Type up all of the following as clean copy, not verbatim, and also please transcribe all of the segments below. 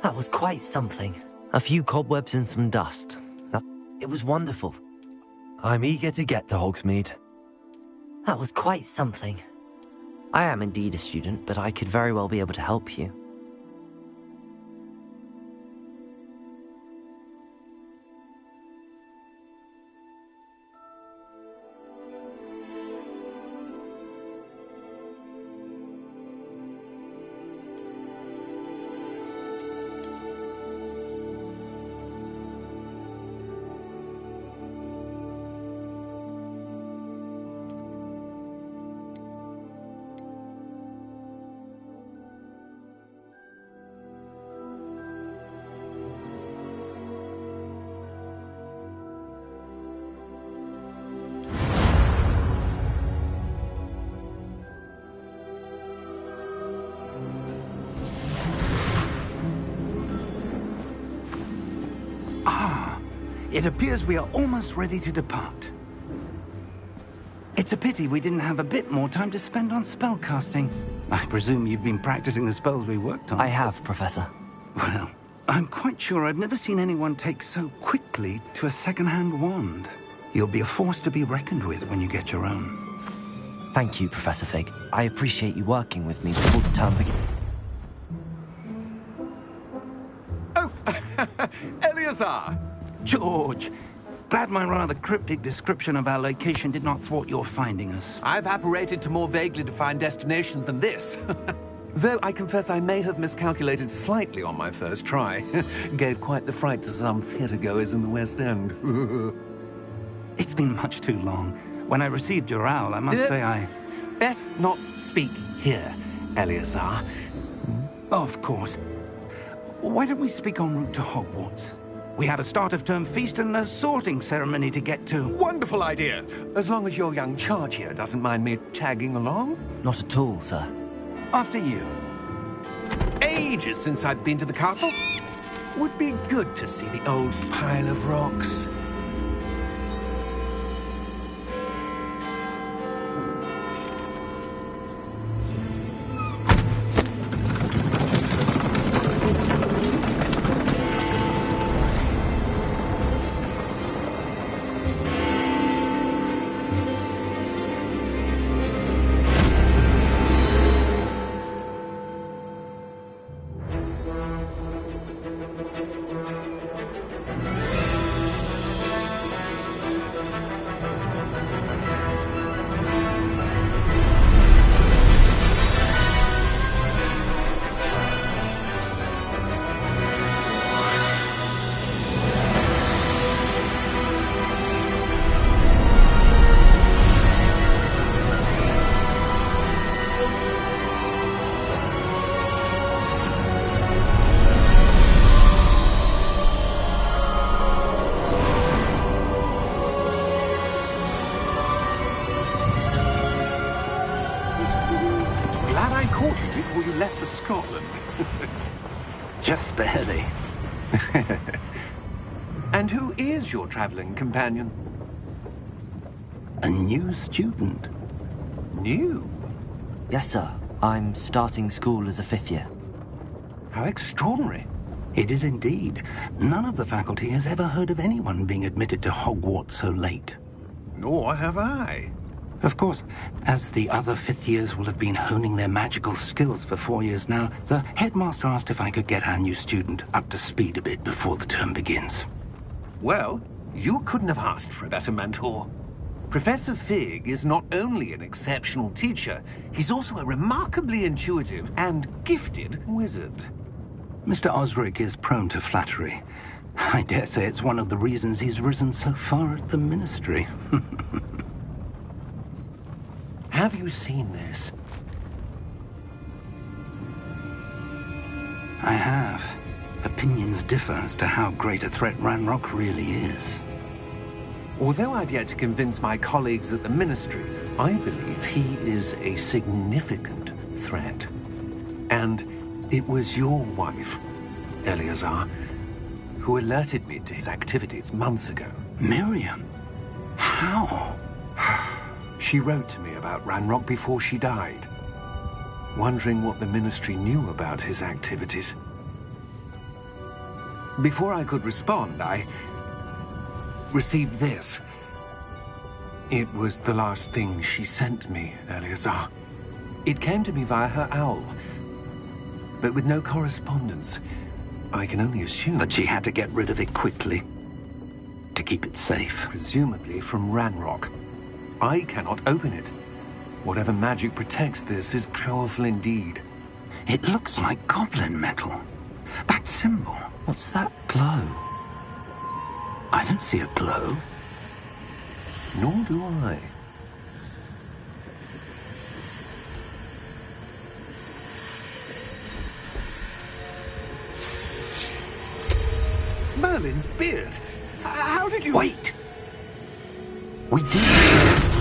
That was quite something. A few cobwebs and some dust. It was wonderful. I'm eager to get to Hogsmeade. That was quite something. I am indeed a student, but I could very well be able to help you. It appears we are almost ready to depart. It's a pity we didn't have a bit more time to spend on spellcasting. I presume you've been practicing the spells we worked on. I have, Professor. Well, I'm quite sure I've never seen anyone take so quickly to a second-hand wand. You'll be a force to be reckoned with when you get your own. Thank you, Professor Fig. I appreciate you working with me before the term begins. Oh, Eleazar! George, glad my rather cryptic description of our location did not thwart your finding us. I've apparated to more vaguely defined destinations than this. Though I confess I may have miscalculated slightly on my first try. Gave quite the fright to some theatregoers in the West End. It's been much too long. When I received your owl, I must say I... Best not speak here, Eleazar. Of course. Why don't we speak en route to Hogwarts? We have a start-of-term feast and a sorting ceremony to get to. Wonderful idea! As long as your young charge here doesn't mind me tagging along. Not at all, sir. After you. Ages since I'd been to the castle. Would be good to see the old pile of rocks. Just barely. And who is your traveling companion? A new student. New? Yes, sir. I'm starting school as a 5th year. How extraordinary. It is indeed. None of the faculty has ever heard of anyone being admitted to Hogwarts so late. Nor have I. Of course, as the other 5th years will have been honing their magical skills for 4 years now, the headmaster asked if I could get our new student up to speed a bit before the term begins. Well, you couldn't have asked for a better mentor. Professor Fig is not only an exceptional teacher, he's also a remarkably intuitive and gifted wizard. Mr. Osric is prone to flattery. I dare say it's one of the reasons he's risen so far at the Ministry. Have you seen this? I have. Opinions differ as to how great a threat Ranrock really is. Although I've yet to convince my colleagues at the Ministry, I believe he is a significant threat. And it was your wife, Eleazar, who alerted me to his activities months ago. Miriam? How? She wrote to me about Ranrock before she died, wondering what the Ministry knew about his activities. Before I could respond, I received this. It was the last thing she sent me, Eleazar. It came to me via her owl, but with no correspondence. I can only assume That she had to get rid of it quickly to keep it safe. presumably from Ranrock. I cannot open it. Whatever magic protects this is powerful indeed. It looks like goblin metal. That symbol. What's that glow? I don't see a glow. Nor do I. Merlin's beard. How did you... Wait! We did.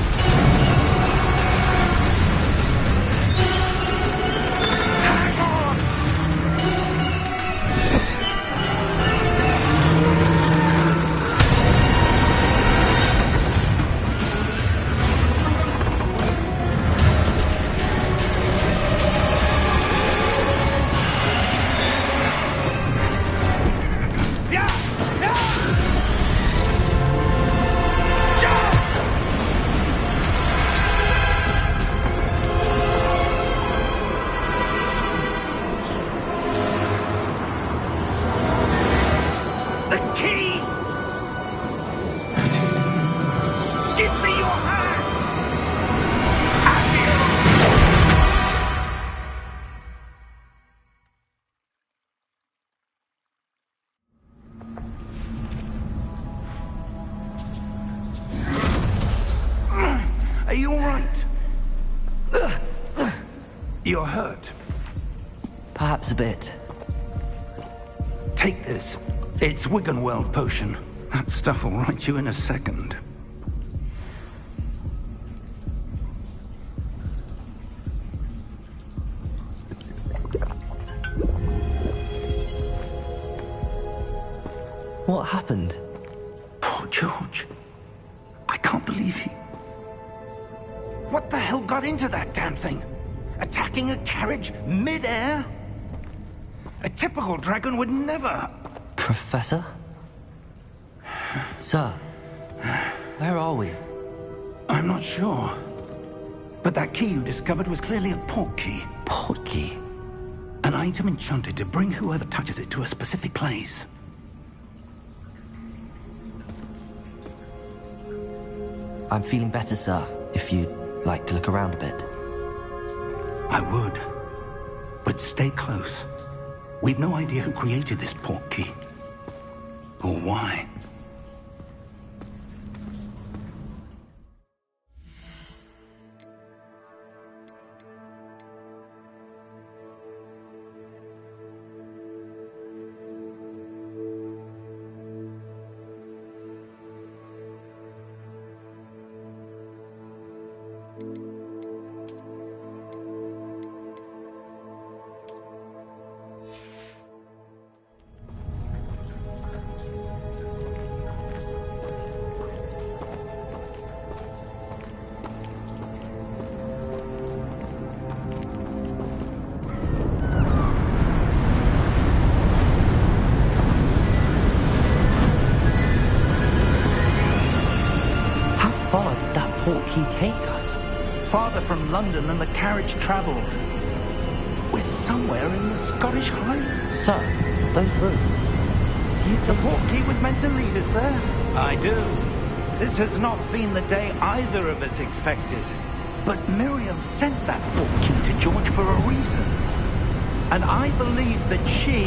Are you all right? You're hurt. Perhaps a bit. Take this. It's Wiggenweld potion. That stuff will right you in a second. What happened? Poor George. I can't believe he... What the hell got into that damn thing? Attacking a carriage mid-air? A typical dragon would never... Professor? Sir, where are we? I'm not sure. But that key you discovered was clearly a port key. Port key? An item enchanted to bring whoever touches it to a specific place. I'm feeling better, sir, if you'd like to look around a bit. I would. But stay close. We've no idea who created this port key. Or why. Take us? Farther from London than the carriage travelled. We're somewhere in the Scottish Highlands. Sir, those ruins. Do you The port key was meant to lead us there? I do. This has not been the day either of us expected. But Miriam sent that port key to George for a reason. And I believe that she,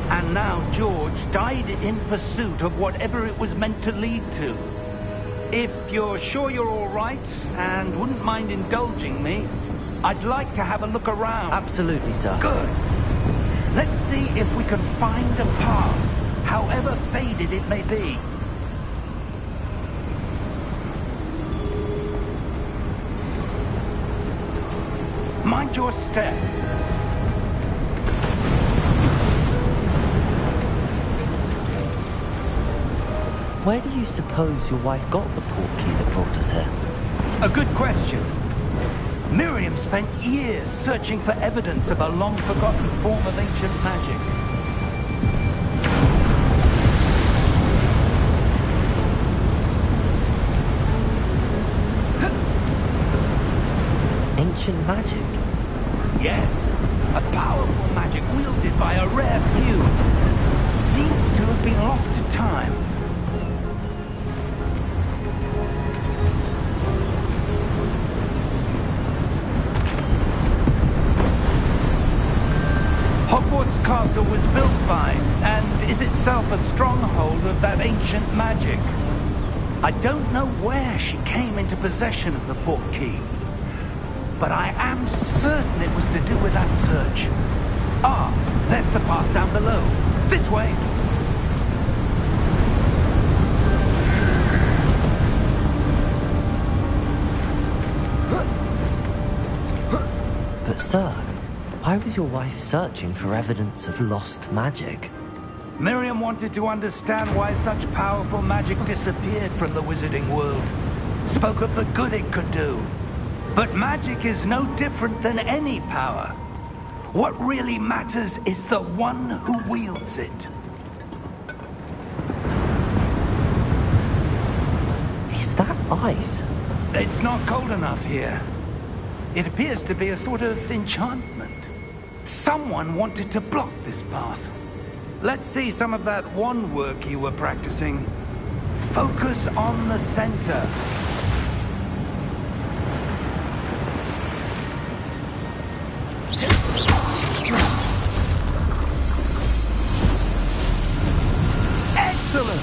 and now George, died in pursuit of whatever it was meant to lead to. If you're sure you're all right, and wouldn't mind indulging me, I'd like to have a look around. Absolutely, sir. Good. Let's see if we can find a path, however faded it may be. Mind your step. Where do you suppose your wife got the port key that brought us here? A good question. Miriam spent years searching for evidence of a long-forgotten form of ancient magic. ancient magic? Yes, a powerful magic wielded by a rare few that seems to have been lost to time. Hogwarts Castle was built by, and is itself a stronghold of that ancient magic. I don't know where she came into possession of the portkey, but I am certain it was to do with that search. Ah, there's the path down below. This way. But sir, why was your wife searching for evidence of lost magic? Miriam wanted to understand why such powerful magic disappeared from the wizarding world. Spoke of the good it could do. But magic is no different than any power. What really matters is the one who wields it. Is that ice? It's not cold enough here. It appears to be a sort of enchantment. Someone wanted to block this path. Let's see some of that wand work you were practicing. Focus on the center. Excellent!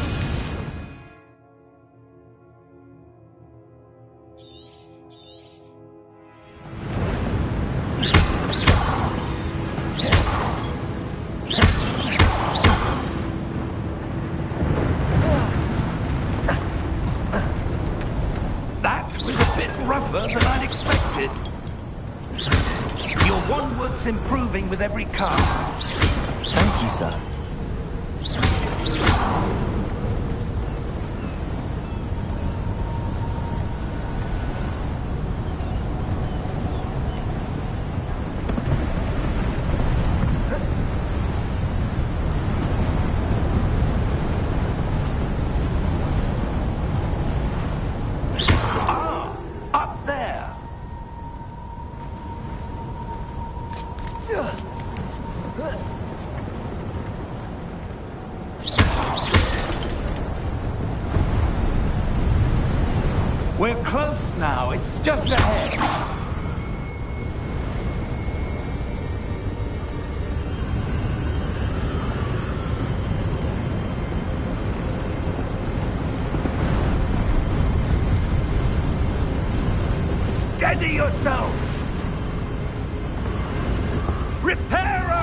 That was a bit rougher than I'd expected. Your wand work's improving with every cast. Thank you, sir. Ah, up there. We're close now. It's just ahead. Steady yourself. Reparo!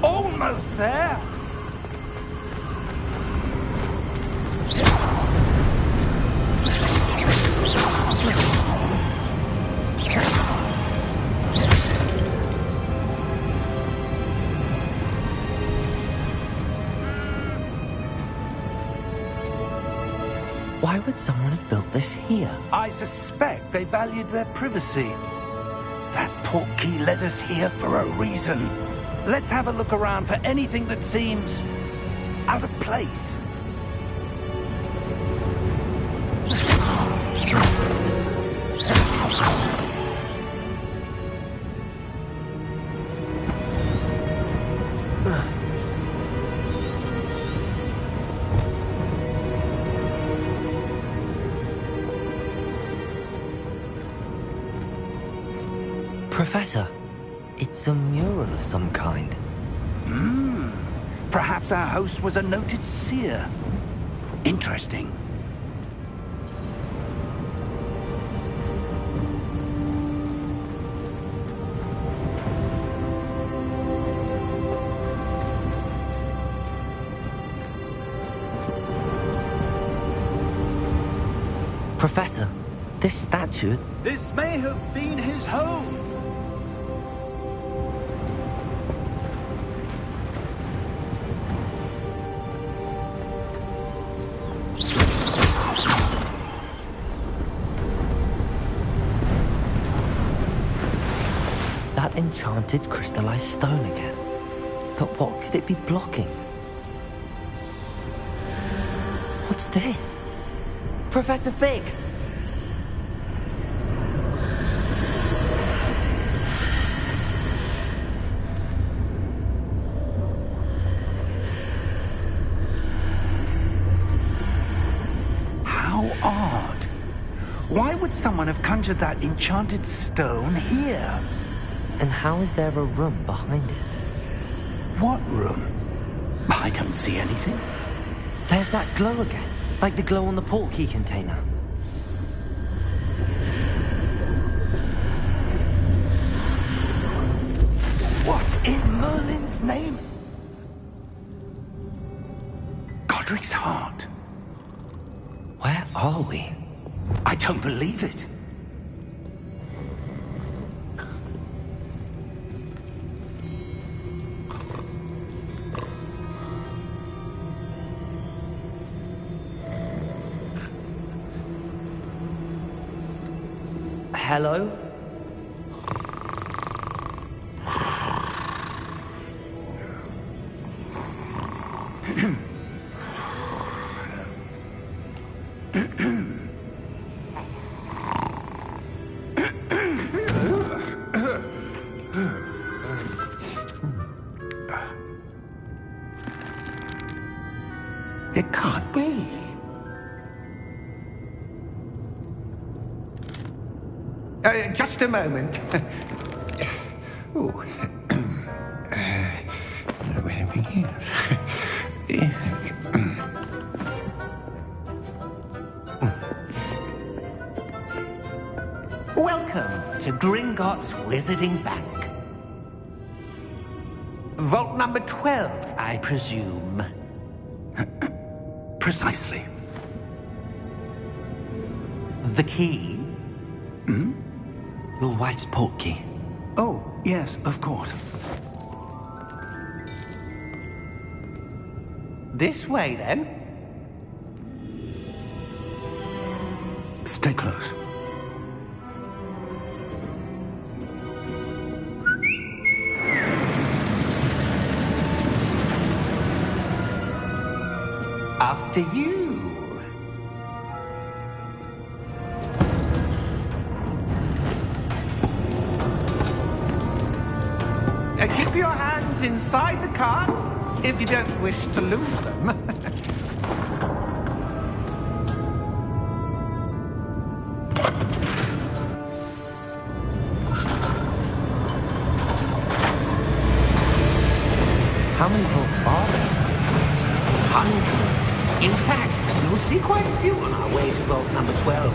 Almost there. Why would someone have built this here? I suspect they valued their privacy. That portkey led us here for a reason. Let's have a look around for anything that seems out of place. Professor, it's a mural of some kind. Perhaps our host was a noted seer. Interesting. Professor, this statue... This may have been his home. enchanted crystallized stone again. But what could it be blocking? What's this? Professor Fig! How odd. Why would someone have conjured that enchanted stone here? And how is there a room behind it? What room? I don't see anything. There's that glow again, like the glow on the portkey container. What in Merlin's name? Godric's heart. Where are we? I don't believe it. Hello? It can't be. Just a moment. Oh. Where are we here? Welcome to Gringotts Wizarding Bank. Vault number 12, I presume. Precisely. The key? Your wife's portkey. Oh, yes, of course. This way, then. Stay close. After you. Keep your hands inside the cart if you don't wish to lose them. How many vaults are there? Hundreds. In fact, you'll see quite a few on our way to vault number 12.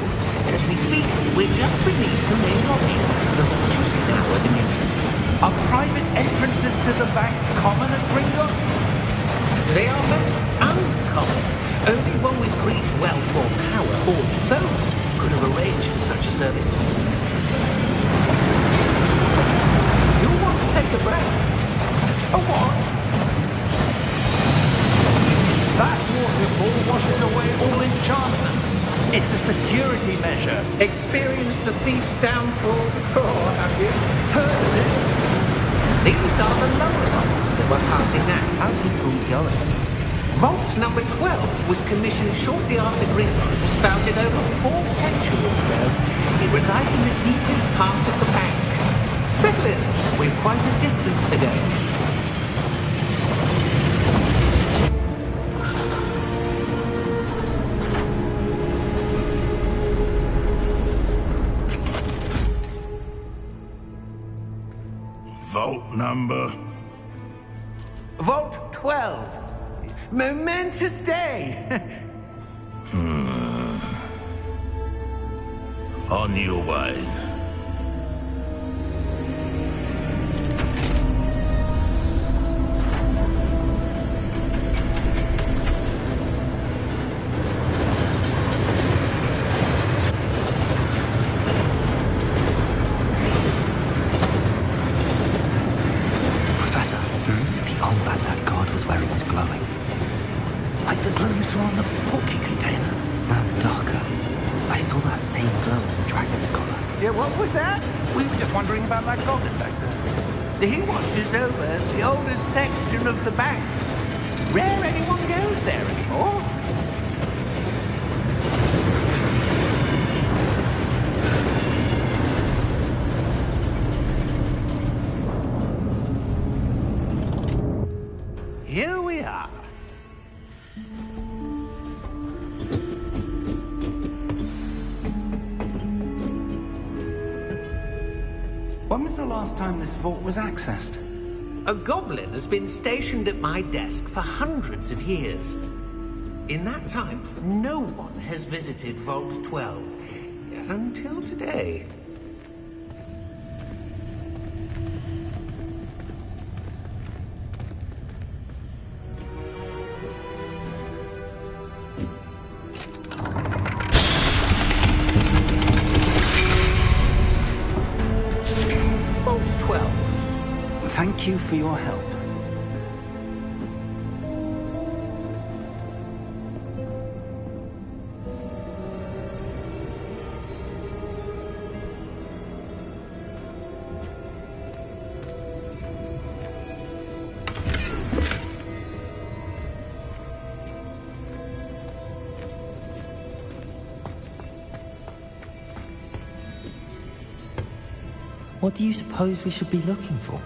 As we speak, we're just beneath the main lobby. The vaults you see now are the nearest. Are private entrances to the bank common at Gringotts? They are most uncommon. Only one with great wealth or power, or both, could have arranged for such a service. You'll want to take a breath. A what? That waterfall washes away all enchantments. It's a security measure. Experienced the thief's downfall before, have you? Heard of it? These are the lower vaults that we're passing now. How deep are we going? Vault number 12 was commissioned shortly after Gringotts was founded over 4 centuries ago. It resides in the deepest part of the bank. Settle in. We've quite a distance to go. Vault number? Vault 12. Momentous day. On your way. Professor, the armband that guard was wearing was glowing. Like the glow you saw on the portkey container. No, darker. I saw that same glow on the dragon's collar. Yeah, what was that? We were just wondering about that goblin back there. He watches over the oldest section of the bank. Rare anyone goes there anymore. Here we are. When was the last time this vault was accessed? A goblin has been stationed at my desk for hundreds of years. In that time, no one has visited Vault 12 until today. Vault 12. Thank you for your help. What do you suppose we should be looking for?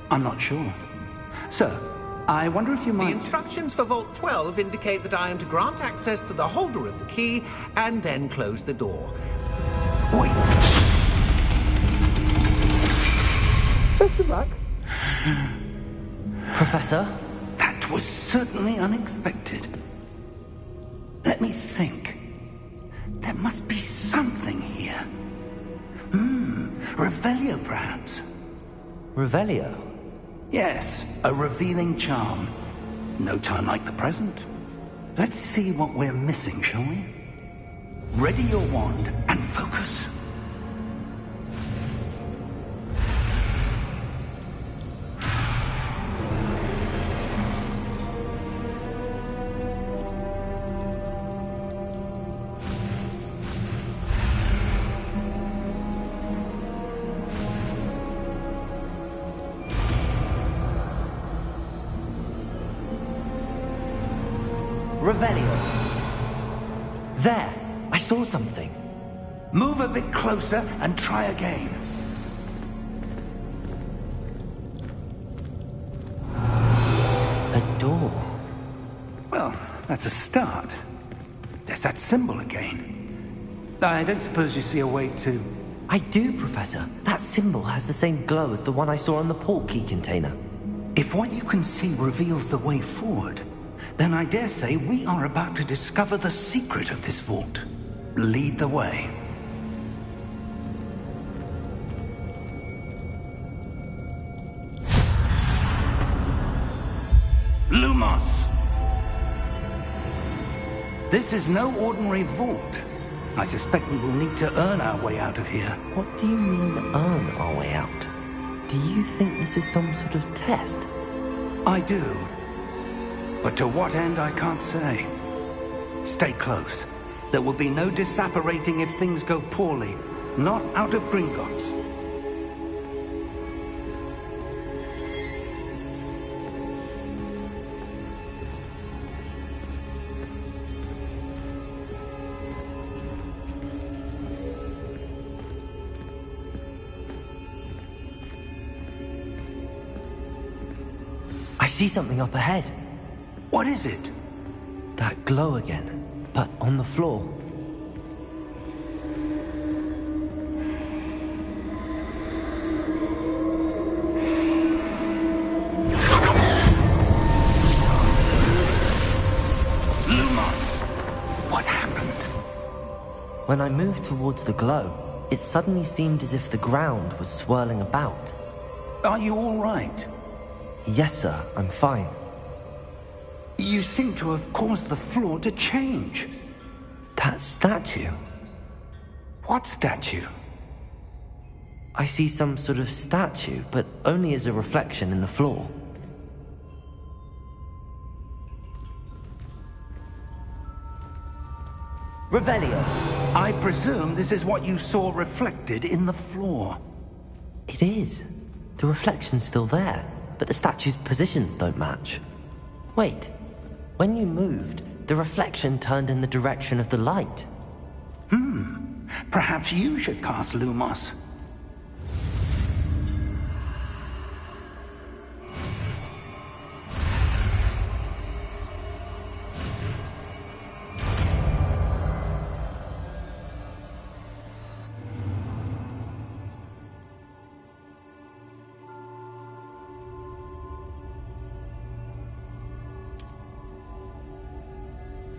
I'm not sure. Sir, I wonder if you The might... instructions for Vault 12 indicate that I am to grant access to the holder of the key and then close the door. Wait! Best of luck. Professor? That was certainly unexpected. Let me think. There must be something here. Revelio, perhaps? Revelio? Yes, a revealing charm. No time like the present. Let's see what we're missing, shall we? Ready your wand and focus. Revelio. There! I saw something. Move a bit closer and try again. A door. Well, that's a start. There's that symbol again. I don't suppose you see a way to... I do, Professor. That symbol has the same glow as the one I saw on the port key container. If what you can see reveals the way forward, then I dare say we are about to discover the secret of this vault. Lead the way. Lumos! This is no ordinary vault. I suspect we will need to earn our way out of here. What do you mean, earn our way out? Do you think this is some sort of test? I do. But to what end, I can't say. Stay close. There will be no disapparating if things go poorly. Not out of Gringotts. I see something up ahead. What is it? That glow again, but on the floor. Lumos! What happened? When I moved towards the glow, it suddenly seemed as if the ground was swirling about. Are you all right? Yes, sir, I'm fine. You seem to have caused the floor to change. That statue? What statue? I see some sort of statue, but only as a reflection in the floor. Revelio. I presume this is what you saw reflected in the floor. It is. The reflection's still there, but the statue's positions don't match. Wait, when you moved, the reflection turned in the direction of the light. Perhaps you should cast Lumos.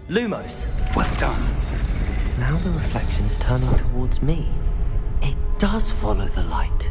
Lumos! Well done. Now the reflection's turning towards me. It does follow the light.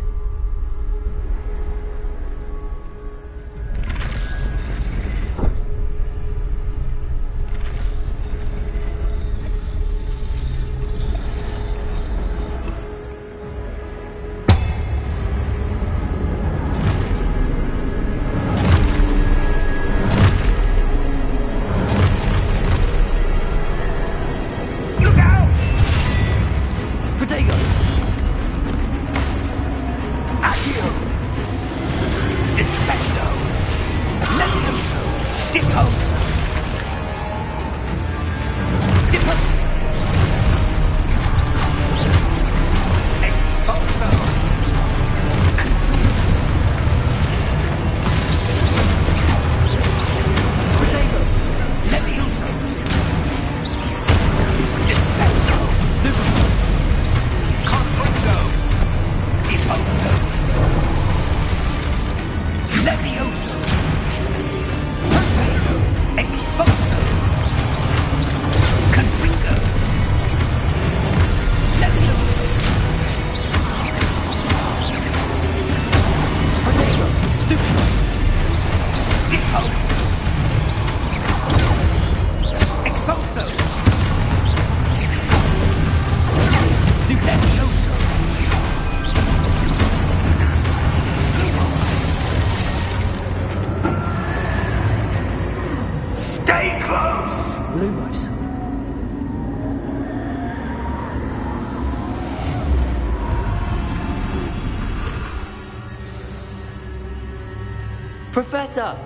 Professor!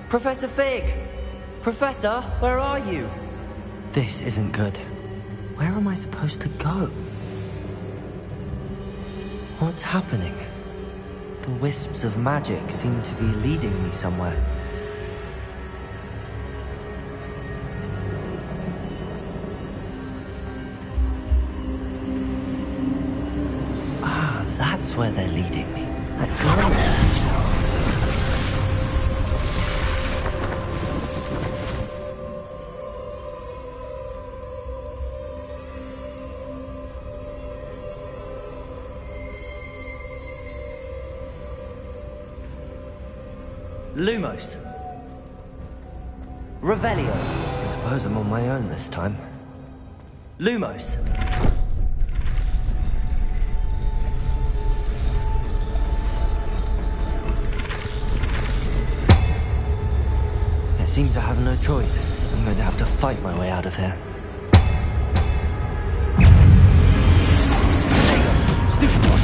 Professor Fig! Professor, where are you? This isn't good. Where am I supposed to go? What's happening? The wisps of magic seem to be leading me somewhere. Ah, that's where they're leading me. That glow. Lumos. Revelio. I suppose I'm on my own this time. Lumos. It seems I have no choice. I'm going to have to fight my way out of here. Stupid one.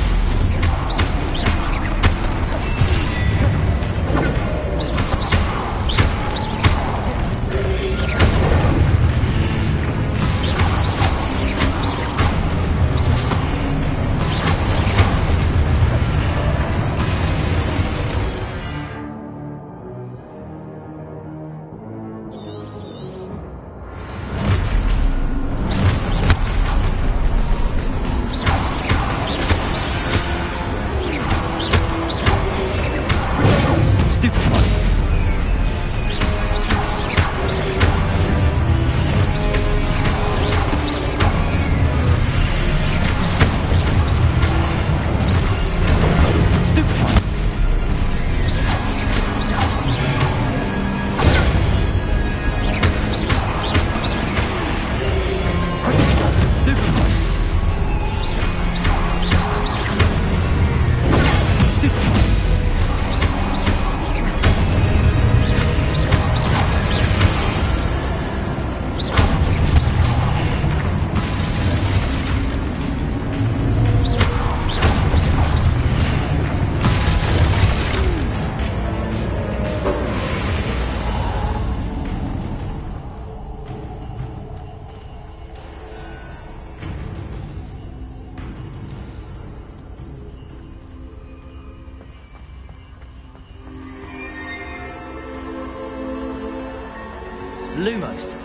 Lumos.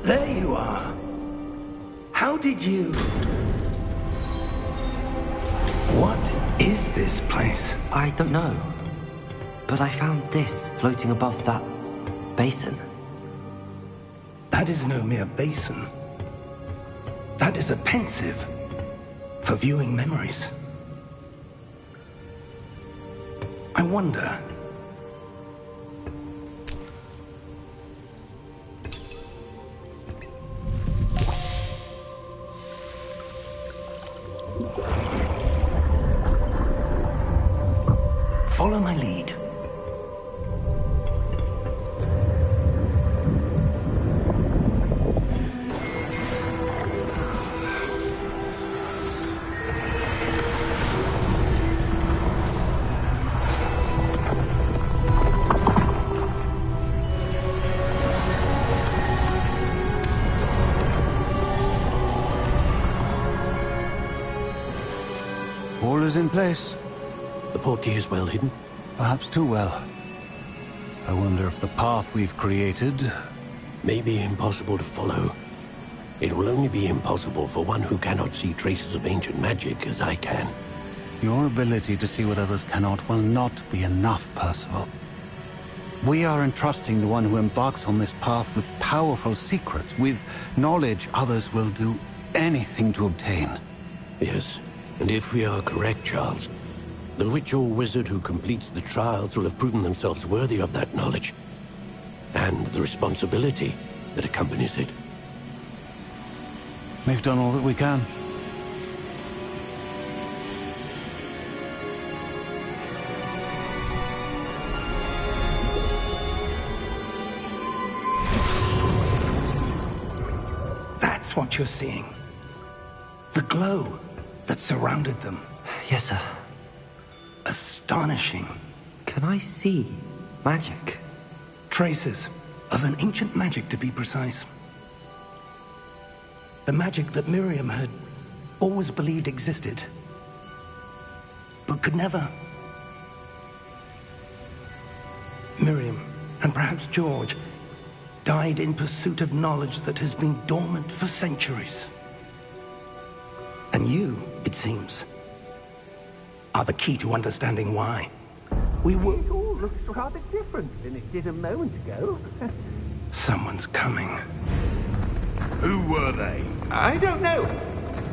There you are. How did you... What is this place? I don't know. But I found this floating above that basin. That is no mere basin. That is a pensive for viewing memories. I wonder... Follow my lead. All is in place. The portkey is well hidden. Perhaps too well. I wonder if the path we've created... May be impossible to follow. It will only be impossible for one who cannot see traces of ancient magic as I can. Your ability to see what others cannot will not be enough, Percival. We are entrusting the one who embarks on this path with powerful secrets, with knowledge others will do anything to obtain. Yes, and if we are correct, Charles, the witch or wizard who completes the trials will have proven themselves worthy of that knowledge, and the responsibility that accompanies it. We've done all that we can. That's what you're seeing. The glow that surrounded them. Yes, sir. Astonishing. Can I see magic? Traces of an ancient magic, to be precise. The magic that Miriam had always believed existed, but could never. Miriam, and perhaps George, died in pursuit of knowledge that has been dormant for centuries. And you, it seems, are the key to understanding why. We were... It all looks rather different than it did a moment ago. Someone's coming. Who were they? I don't know.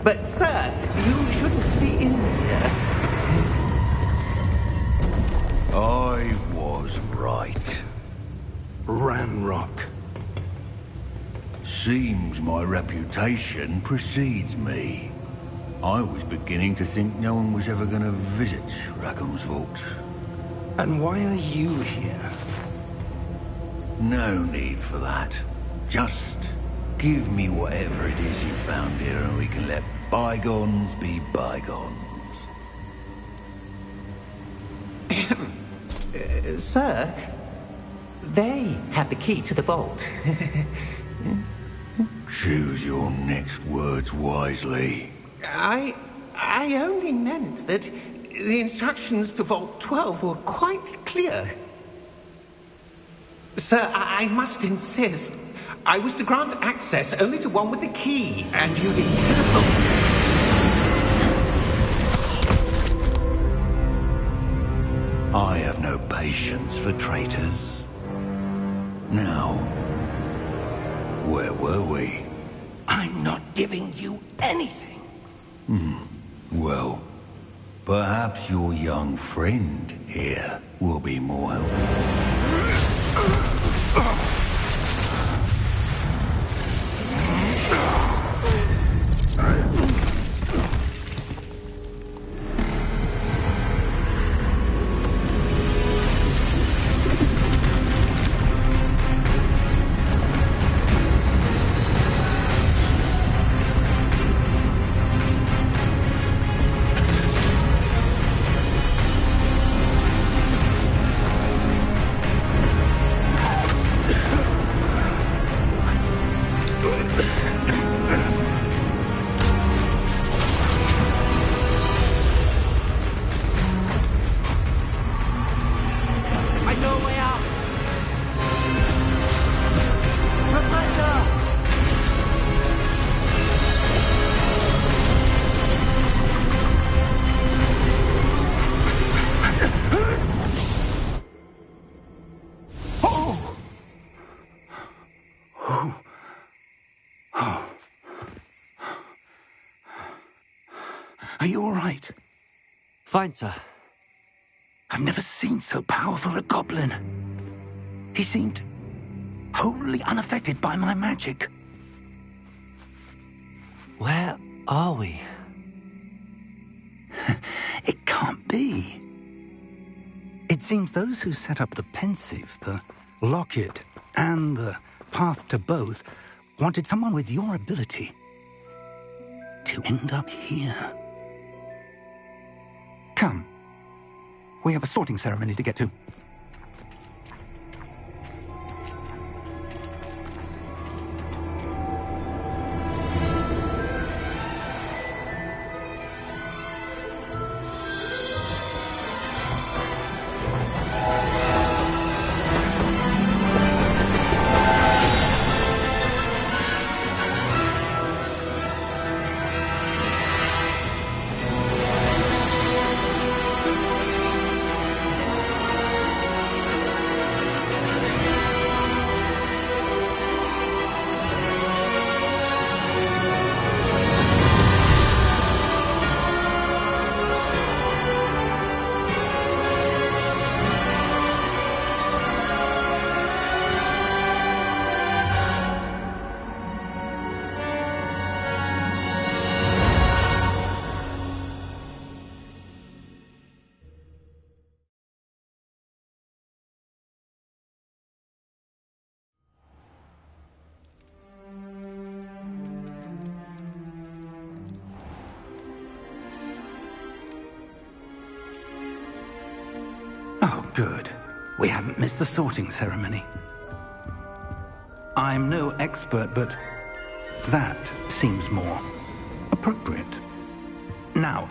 But, sir, you shouldn't be in here. I was right. Ranrock. Seems my reputation precedes me. I was beginning to think no one was ever going to visit Rackham's vault. And why are you here? No need for that. Just give me whatever it is you found here and we can let bygones be bygones. Sir, they have the key to the vault. Choose your next words wisely. I only meant that the instructions to Vault 12 were quite clear. Sir, I must insist. I was to grant access only to one with the key, and you didn't have them. patience for traitors. Now, where were we? I'm not giving you anything. Well, perhaps your young friend here will be more helpful. Are you all right? Fine, sir. I've never seen so powerful a goblin. He seemed wholly unaffected by my magic. Where are we? It can't be. It seems those who set up the Pensive, the Locket, and the Path to Both wanted someone with your ability to end up here. Come. We have a sorting ceremony to get to. Oh, good. We haven't missed the sorting ceremony. I'm no expert, but that seems more appropriate. Now,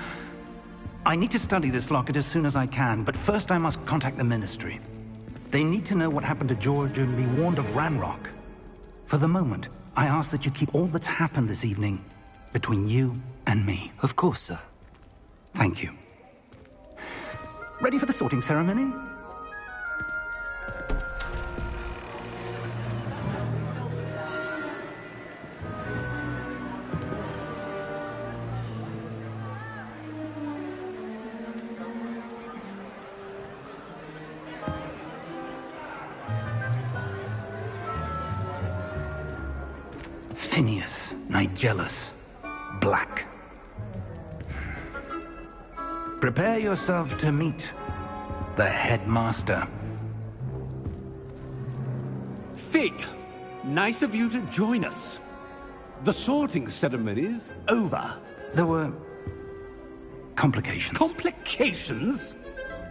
I need to study this locket as soon as I can, but first I must contact the Ministry. They need to know what happened to George and be warned of Ranrock. For the moment, I ask that you keep all that's happened this evening between you and me. Of course, sir. Thank you. Ready for the sorting ceremony? Phineas, Nigellus, Black. Prepare yourself to meet the headmaster. Fig, nice of you to join us. The sorting ceremony's over. There were complications. Complications?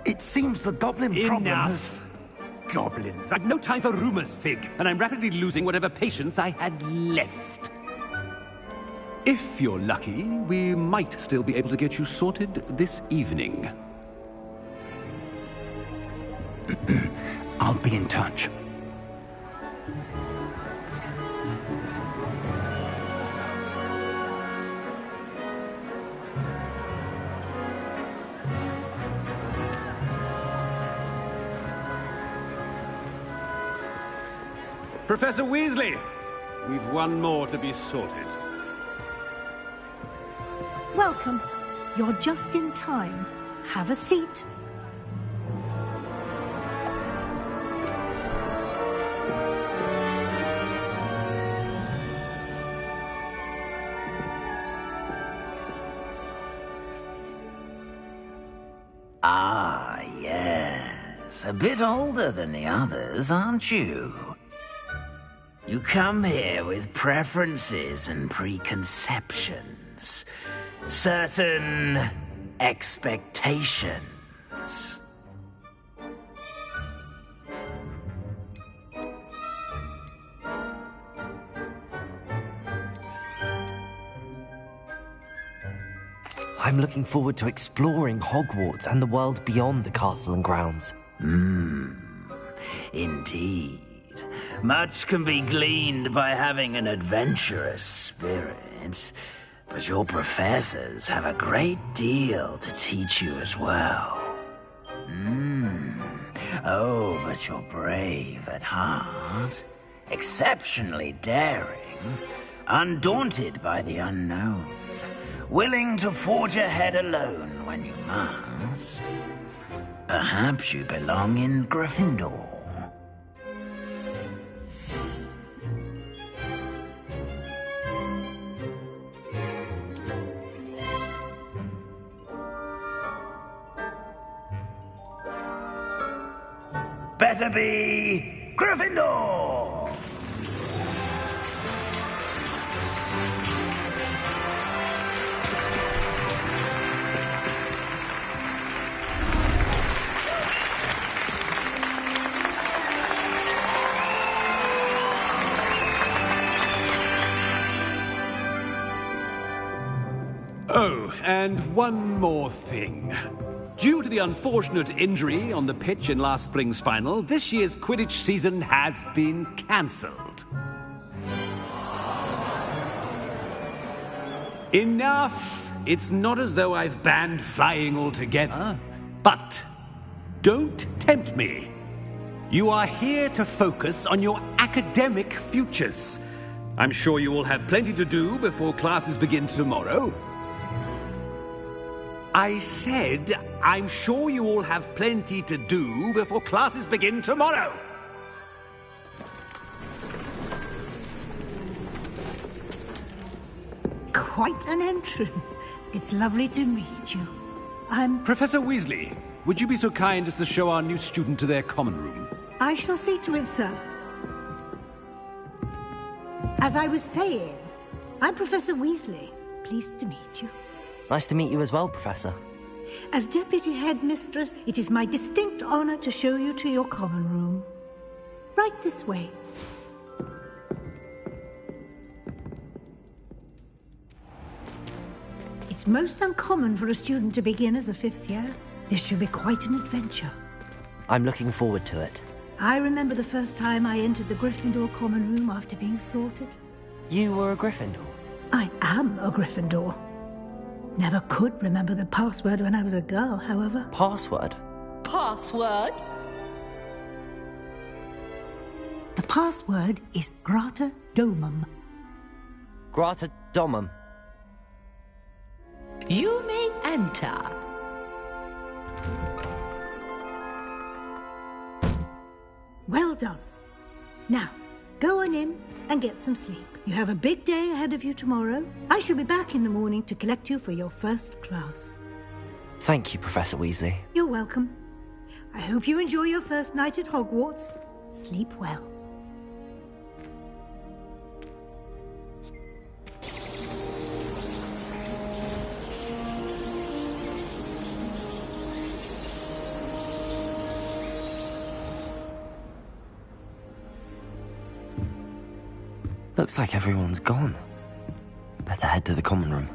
It seems the goblin problem has... Enough. Goblins. I've no time for rumors, Fig, and I'm rapidly losing whatever patience I had left. If you're lucky, we might still be able to get you sorted this evening. I'll be in touch. Professor Weasley, we've one more to be sorted. Welcome. You're just in time. Have a seat. Ah, yes. A bit older than the others, aren't you? You come here with preferences and preconceptions. Certain expectations. I'm looking forward to exploring Hogwarts and the world beyond the castle and grounds. Indeed. Much can be gleaned by having an adventurous spirit, but your professors have a great deal to teach you as well. Oh, but you're brave at heart, exceptionally daring, undaunted by the unknown, willing to forge ahead alone when you must. Perhaps you belong in Gryffindor. Better be Gryffindor! Oh, and one more thing. Due to the unfortunate injury on the pitch in last spring's final, this year's Quidditch season has been cancelled. Enough! It's not as though I've banned flying altogether. But don't tempt me. You are here to focus on your academic futures. I'm sure you will have plenty to do before classes begin tomorrow. I said, I'm sure you all have plenty to do before classes begin tomorrow. Quite an entrance. It's lovely to meet you. I'm... Professor Weasley, would you be so kind as to show our new student to their common room? I shall see to it, sir. As I was saying, I'm Professor Weasley. Pleased to meet you. Nice to meet you as well, Professor. As Deputy Headmistress, it is my distinct honor to show you to your common room. Right this way. It's most uncommon for a student to begin as a fifth year. This should be quite an adventure. I'm looking forward to it. I remember the first time I entered the Gryffindor common room after being sorted. You were a Gryffindor? I am a Gryffindor. Never could remember the password when I was a girl, however. Password? Password? The password is Grata Domum. Grata Domum. You may enter. Well done. Now, go on in and get some sleep. You have a big day ahead of you tomorrow. I shall be back in the morning to collect you for your first class. Thank you, Professor Weasley. You're welcome. I hope you enjoy your first night at Hogwarts. Sleep well. Looks like everyone's gone. Better head to the common room.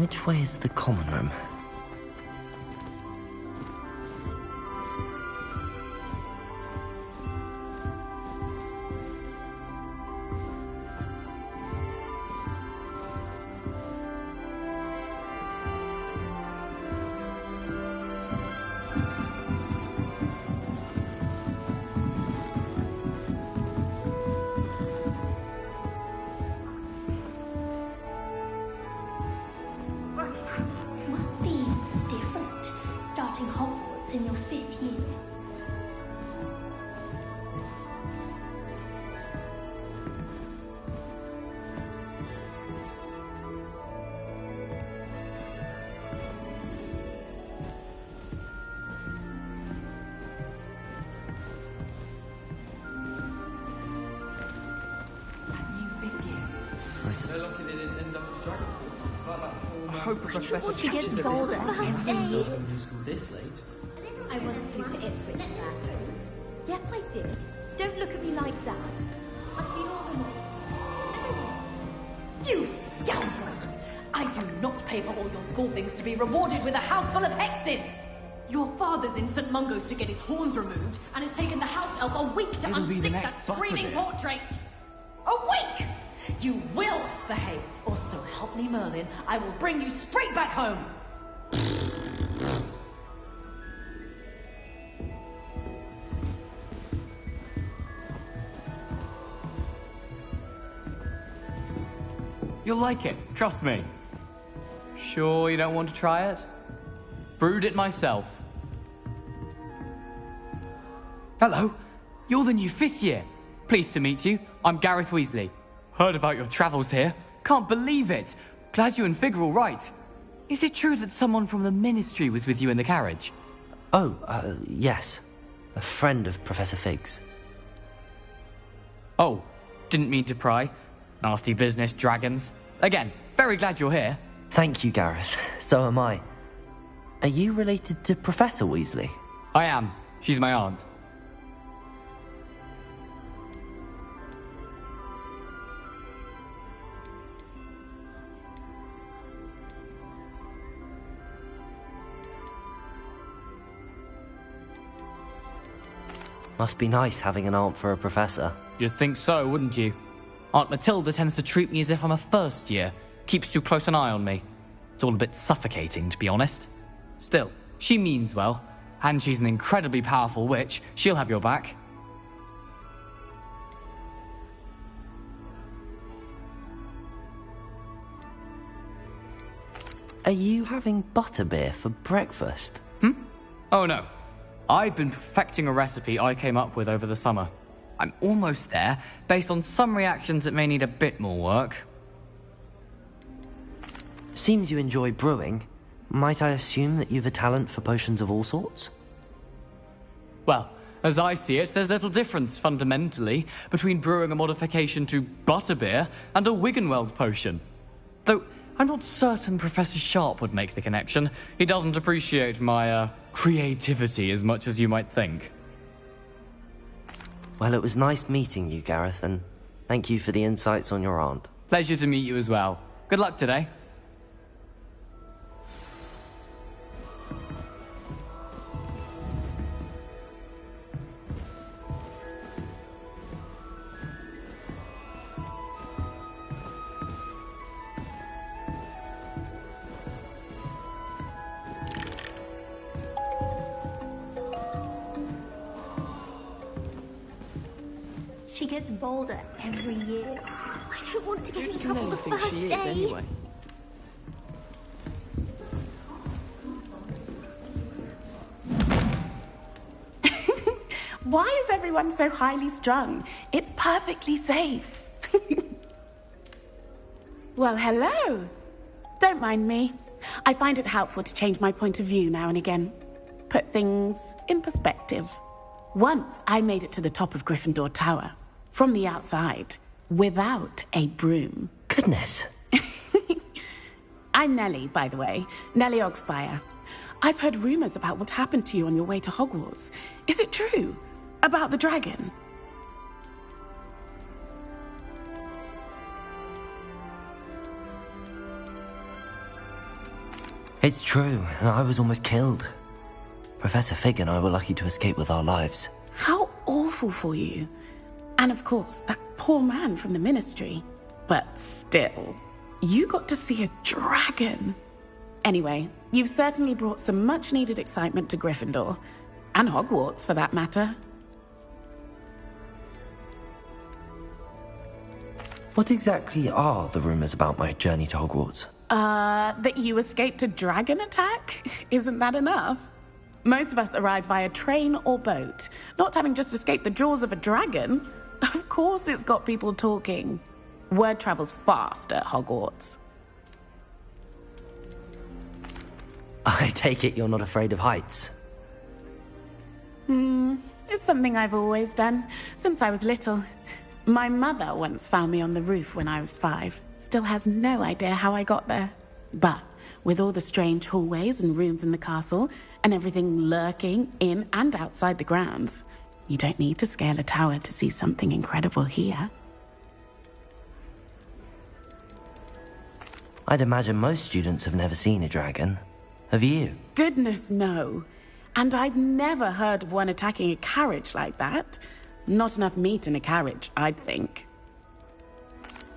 Which way is the common room? Must be different, starting Hogwarts in your 5th year. I hope a professor want to get catches it bolder. this time. First aid. New school this late. I once flew to Ipswich for that. Yes, I did. Don't look at me like that. I've been organised. You scoundrel! I do not pay for all your school things to be rewarded with a house full of hexes! Your father's in St. Mungo's to get his horns removed, and has taken the house elf a week to It'll be the unstick next that screaming Butterbeer. portrait! A week! You will behave, or so help me Merlin, I will bring you straight back home! You'll like it, trust me. Sure you don't want to try it? Brewed it myself. Hello, you're the new 5th year. Pleased to meet you. I'm Gareth Weasley. Heard about your travels here. Can't believe it. Glad you and Fig are all right. Is it true that someone from the Ministry was with you in the carriage? Oh, yes. A friend of Professor Fig's. Oh, didn't mean to pry. Nasty business, dragons. Again, very glad you're here. Thank you, Gareth. So am I. Are you related to Professor Weasley? I am. She's my aunt. Must be nice having an aunt for a professor. You'd think so, wouldn't you? Aunt Matilda tends to treat me as if I'm a first year. Keeps too close an eye on me. It's all a bit suffocating, to be honest. Still, she means well. And she's an incredibly powerful witch. She'll have your back. Are you having butterbeer for breakfast? Oh no. I've been perfecting a recipe I came up with over the summer. I'm almost there, based on some reactions that may need a bit more work. Seems you enjoy brewing. Might I assume that you've a talent for potions of all sorts? Well, as I see it, there's little difference, fundamentally, between brewing a modification to butterbeer and a Wiggenweld potion. Though, I'm not certain Professor Sharp would make the connection. He doesn't appreciate my, creativity as much as you might think. Well, it was nice meeting you, Gareth, and thank you for the insights on your aunt. Pleasure to meet you as well. Good luck today. She gets bolder every year. I don't want to get in trouble the think first she day. is anyway? Why is everyone so highly strung? It's perfectly safe. Well, hello. Don't mind me. I find it helpful to change my point of view now and again. Put things in perspective. Once I made it to the top of Gryffindor Tower, from the outside, without a broom. Goodness. I'm Nellie, by the way. Nellie Ogspire. I've heard rumors about what happened to you on your way to Hogwarts. Is it true? About the dragon? It's true, and I was almost killed. Professor Fig and I were lucky to escape with our lives. How awful for you. And of course, that poor man from the Ministry. But still, you got to see a dragon. Anyway, you've certainly brought some much-needed excitement to Gryffindor. And Hogwarts, for that matter. What exactly are the rumors about my journey to Hogwarts? That you escaped a dragon attack? Isn't that enough? Most of us arrive via train or boat, not having just escaped the jaws of a dragon. Of course it's got people talking. Word travels fast at Hogwarts. I take it you're not afraid of heights? It's something I've always done, since I was little. My mother once found me on the roof when I was 5. Still has no idea how I got there. But with all the strange hallways and rooms in the castle, and everything lurking in and outside the grounds, you don't need to scale a tower to see something incredible here. I'd imagine most students have never seen a dragon. Have you? Goodness, no. And I've never heard of one attacking a carriage like that. Not enough meat in a carriage, I'd think.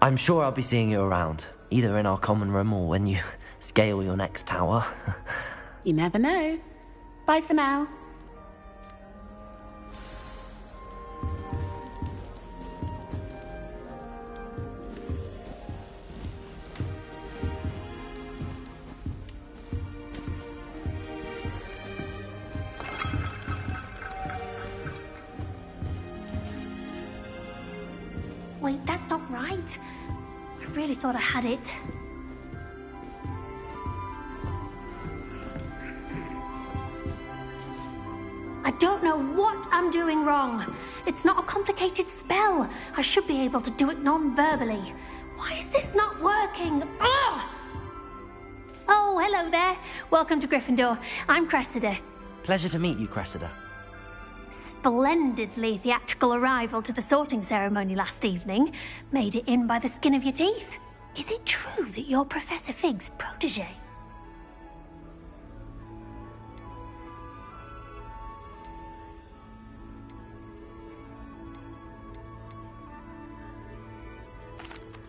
I'm sure I'll be seeing you around, either in our common room or when you scale your next tower. You never know. Bye for now. Wait, that's not right. I really thought I had it. I don't know what I'm doing wrong. It's not a complicated spell. I should be able to do it non-verbally. Why is this not working? Ugh! Oh, hello there. Welcome to Gryffindor. I'm Cressida. Pleasure to meet you, Cressida. Splendidly theatrical arrival to the sorting ceremony last evening. Made it in by the skin of your teeth. Is it true that you're Professor Fig's protege?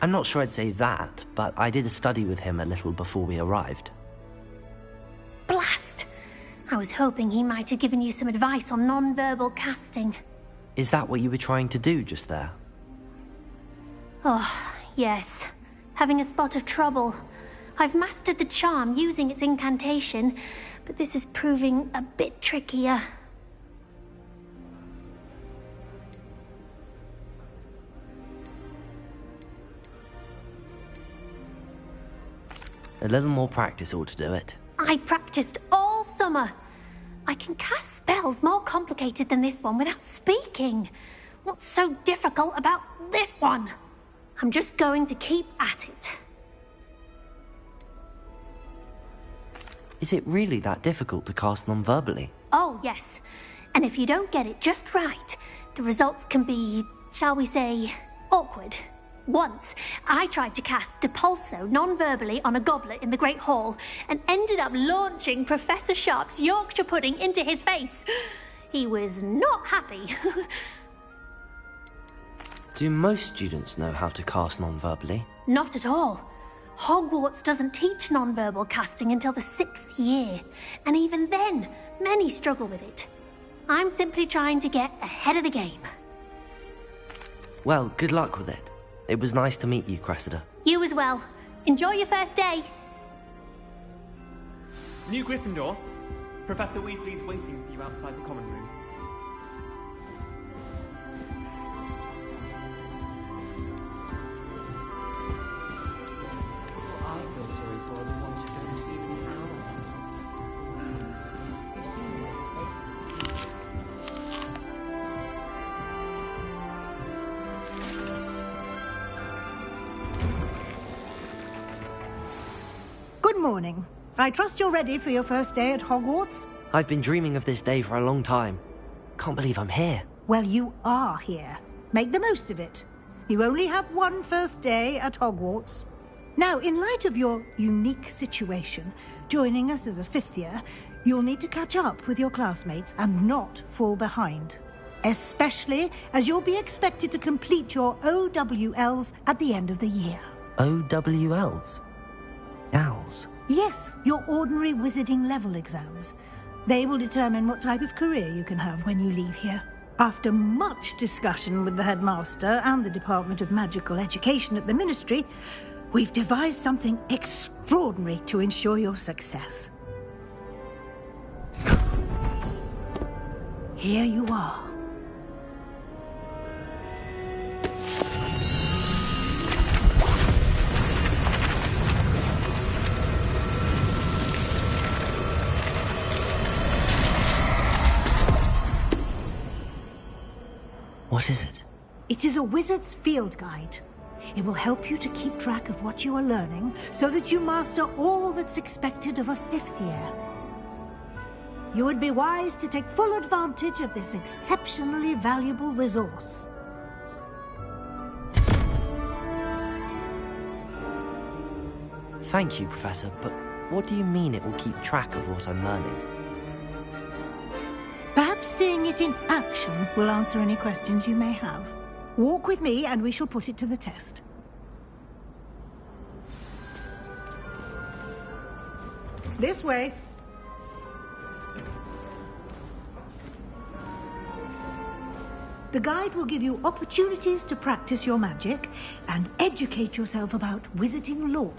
I'm not sure I'd say that, but I did a study with him a little before we arrived. Blast! I was hoping he might have given you some advice on non-verbal casting. Is that what you were trying to do just there? Oh, yes. Having a spot of trouble. I've mastered the charm using its incantation, but this is proving a bit trickier. A little more practice ought to do it. I practiced all summer. I can cast spells more complicated than this one without speaking. What's so difficult about this one? I'm just going to keep at it. Is it really that difficult to cast non-verbally? Oh, yes. And if you don't get it just right, the results can be, shall we say, awkward. Once, I tried to cast Depulso non-verbally on a goblet in the Great Hall and ended up launching Professor Sharp's Yorkshire pudding into his face. He was not happy. Do most students know how to cast non-verbally? Not at all. Hogwarts doesn't teach non-verbal casting until the 6th year, and even then, many struggle with it. I'm simply trying to get ahead of the game. Well, good luck with it. It was nice to meet you, Cressida. You as well. Enjoy your first day. New Gryffindor. Professor Weasley's waiting for you outside the common room. I feel sorry for the ones who don't receive the Aorus. They've seen the Good morning. I trust you're ready for your first day at Hogwarts? I've been dreaming of this day for a long time. Can't believe I'm here. Well, you are here. Make the most of it. You only have one first day at Hogwarts. Now, in light of your unique situation, Joining us as a 5th year, you'll need to catch up with your classmates and not fall behind. Especially as you'll be expected to complete your OWLs at the end of the year. OWLs? Owls? Yes, your ordinary wizarding level exams. They will determine what type of career you can have when you leave here. After much discussion with the headmaster and the Department of Magical Education at the Ministry, we've devised something extraordinary to ensure your success. Here you are. What is it? It is a wizard's field guide. It will help you to keep track of what you are learning so that you master all that's expected of a 5th year. You would be wise to take full advantage of this exceptionally valuable resource. Thank you, Professor, but what do you mean it will keep track of what I'm learning? Perhaps seeing it in action will answer any questions you may have. Walk with me and we shall put it to the test. This way. The guide will give you opportunities to practice your magic and educate yourself about wizarding lore.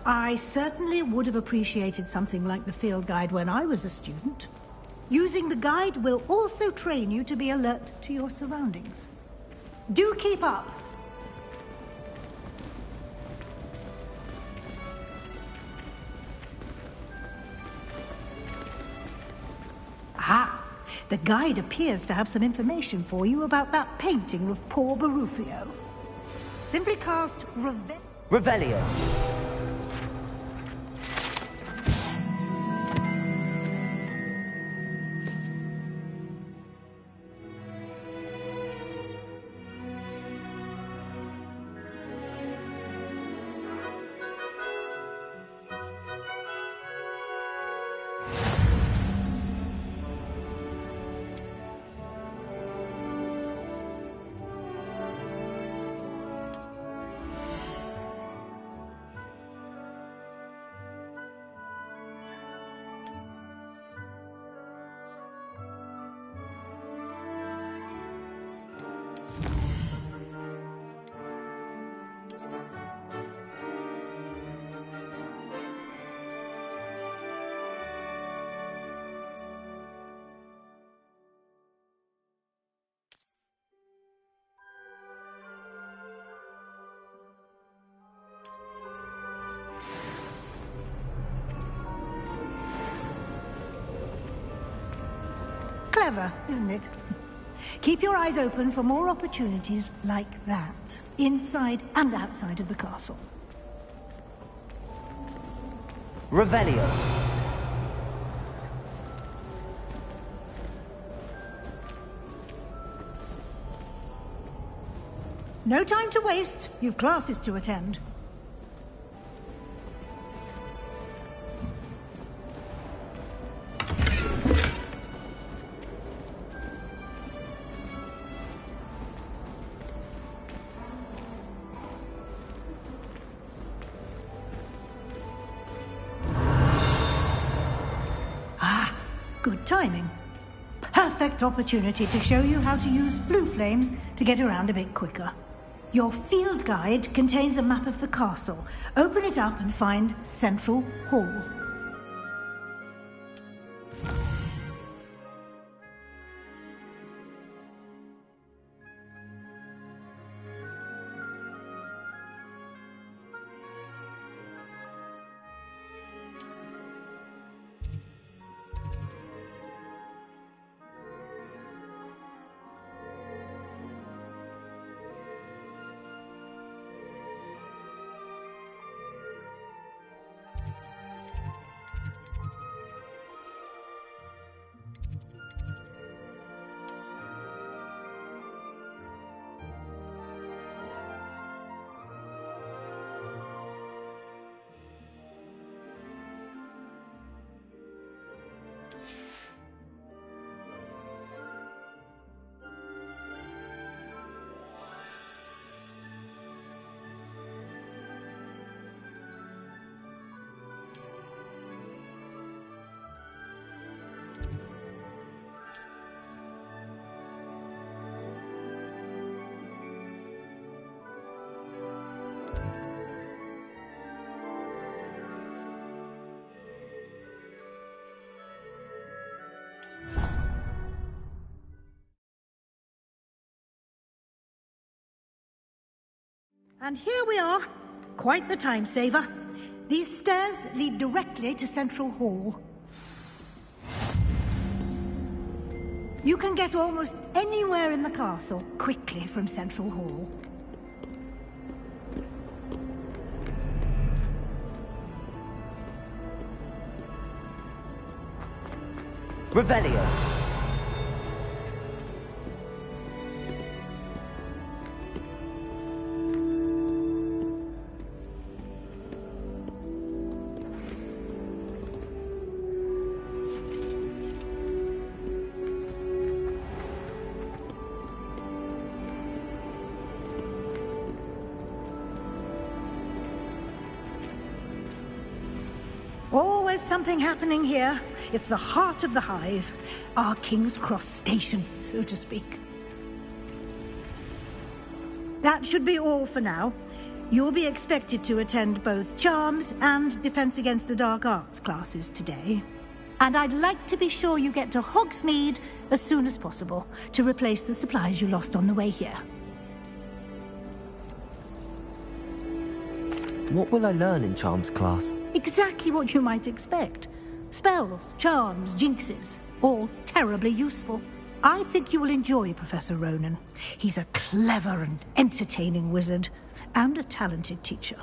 I certainly would have appreciated something like the field guide when I was a student. Using the guide will also train you to be alert to your surroundings. Do keep up! Ah, the guide appears to have some information for you about that painting of poor Barufio. Simply cast Revelio. Clever, isn't it? Keep your eyes open for more opportunities like that, inside and outside of the castle. Revelio. No time to waste. You've classes to attend. Good timing. Perfect opportunity to show you how to use flue flames to get around a bit quicker. Your field guide contains a map of the castle. Open it up and find Central Hall. And here we are. Quite the time saver. These stairs lead directly to Central Hall. You can get almost anywhere in the castle quickly from Central Hall. Revelio. Always something happening here. It's the heart of the hive. Our King's Cross station, so to speak. That should be all for now. You'll be expected to attend both Charms and Defense Against the Dark Arts classes today. And I'd like to be sure you get to Hogsmeade as soon as possible to replace the supplies you lost on the way here. What will I learn in Charms class? Exactly what you might expect. Spells, charms, jinxes, all terribly useful. I think you will enjoy Professor Ronan. He's a clever and entertaining wizard, and a talented teacher.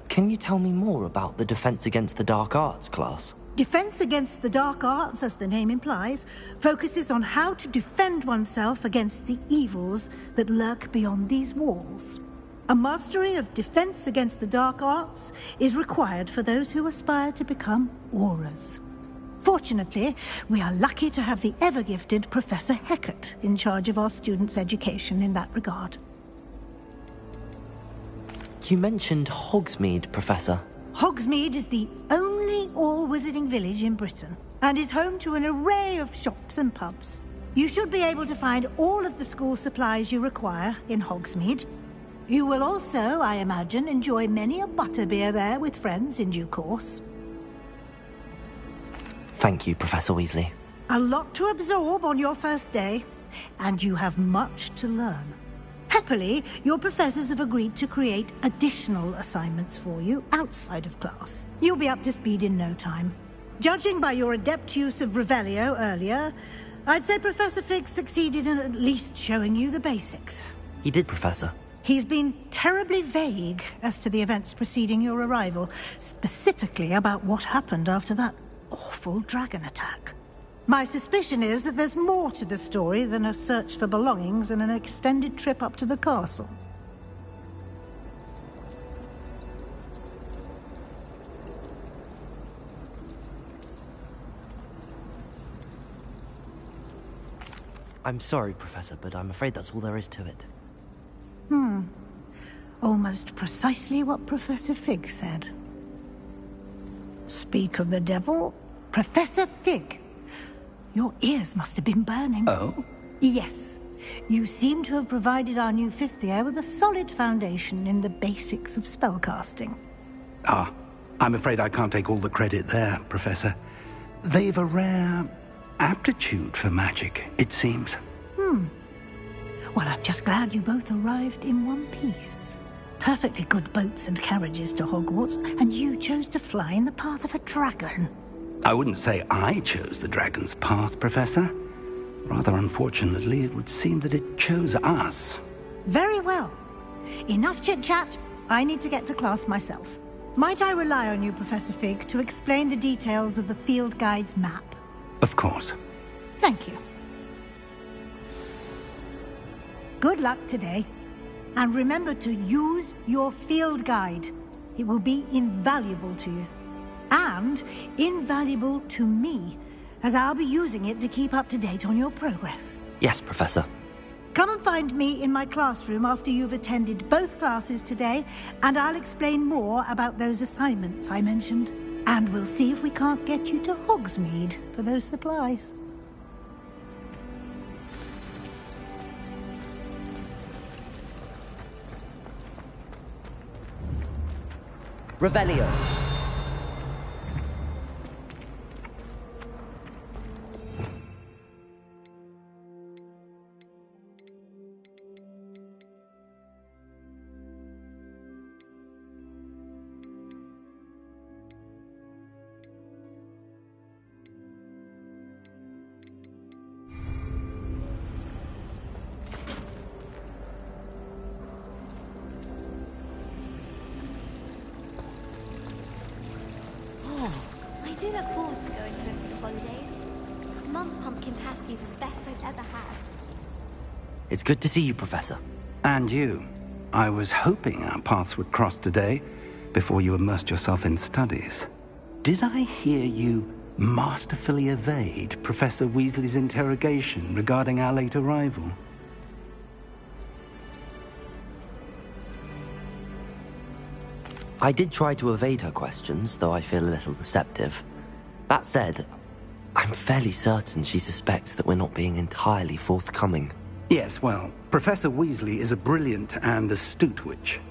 Can you tell me more about the Defense Against the Dark Arts class? Defense Against the Dark Arts, as the name implies, focuses on how to defend oneself against the evils that lurk beyond these walls. A mastery of Defense Against the Dark Arts is required for those who aspire to become Auras. Fortunately, we are lucky to have the ever-gifted Professor Heckert in charge of our students' education in that regard. You mentioned Hogsmeade, Professor. Hogsmeade is the only all-wizarding village in Britain, and is home to an array of shops and pubs. You should be able to find all of the school supplies you require in Hogsmeade. You will also, I imagine, enjoy many a butterbeer there with friends in due course. Thank you, Professor Weasley. A lot to absorb on your first day, and you have much to learn. Happily, your professors have agreed to create additional assignments for you outside of class. You'll be up to speed in no time. Judging by your adept use of Revelio earlier, I'd say Professor Fig succeeded in at least showing you the basics. He did, Professor. He's been terribly vague as to the events preceding your arrival, specifically about what happened after that awful dragon attack. My suspicion is that there's more to the story than a search for belongings and an extended trip up to the castle. I'm sorry, Professor, but I'm afraid that's all there is to it. Almost precisely what Professor Fig said. Speak of the devil, Professor Fig. Your ears must have been burning. Oh? Yes. You seem to have provided our new fifth year with a solid foundation in the basics of spellcasting. Ah, I'm afraid I can't take all the credit there, Professor. They've a rare aptitude for magic, it seems. Well, I'm just glad you both arrived in one piece. Perfectly good boats and carriages to Hogwarts, and you chose to fly in the path of a dragon. I wouldn't say I chose the dragon's path, Professor. Rather unfortunately, it would seem that it chose us. Very well. Enough chit-chat. I need to get to class myself. Might I rely on you, Professor Fig, to explain the details of the field guide's map? Of course. Thank you. Good luck today. And remember to use your field guide. It will be invaluable to you. And invaluable to me, as I'll be using it to keep up to date on your progress. Yes, Professor. Come and find me in my classroom after you've attended both classes today, and I'll explain more about those assignments I mentioned. And we'll see if we can't get you to Hogsmeade for those supplies. Revelio. do look forward to going home for the holidays. Mum's pumpkin pasties are the best I've ever had. It's good to see you, Professor. And you. I was hoping our paths would cross today, before you immersed yourself in studies. Did I hear you masterfully evade Professor Weasley's interrogation regarding our late arrival? I did try to evade her questions, though I feel a little deceptive. That said, I'm fairly certain she suspects that we're not being entirely forthcoming. Yes, well, Professor Weasley is a brilliant and astute witch.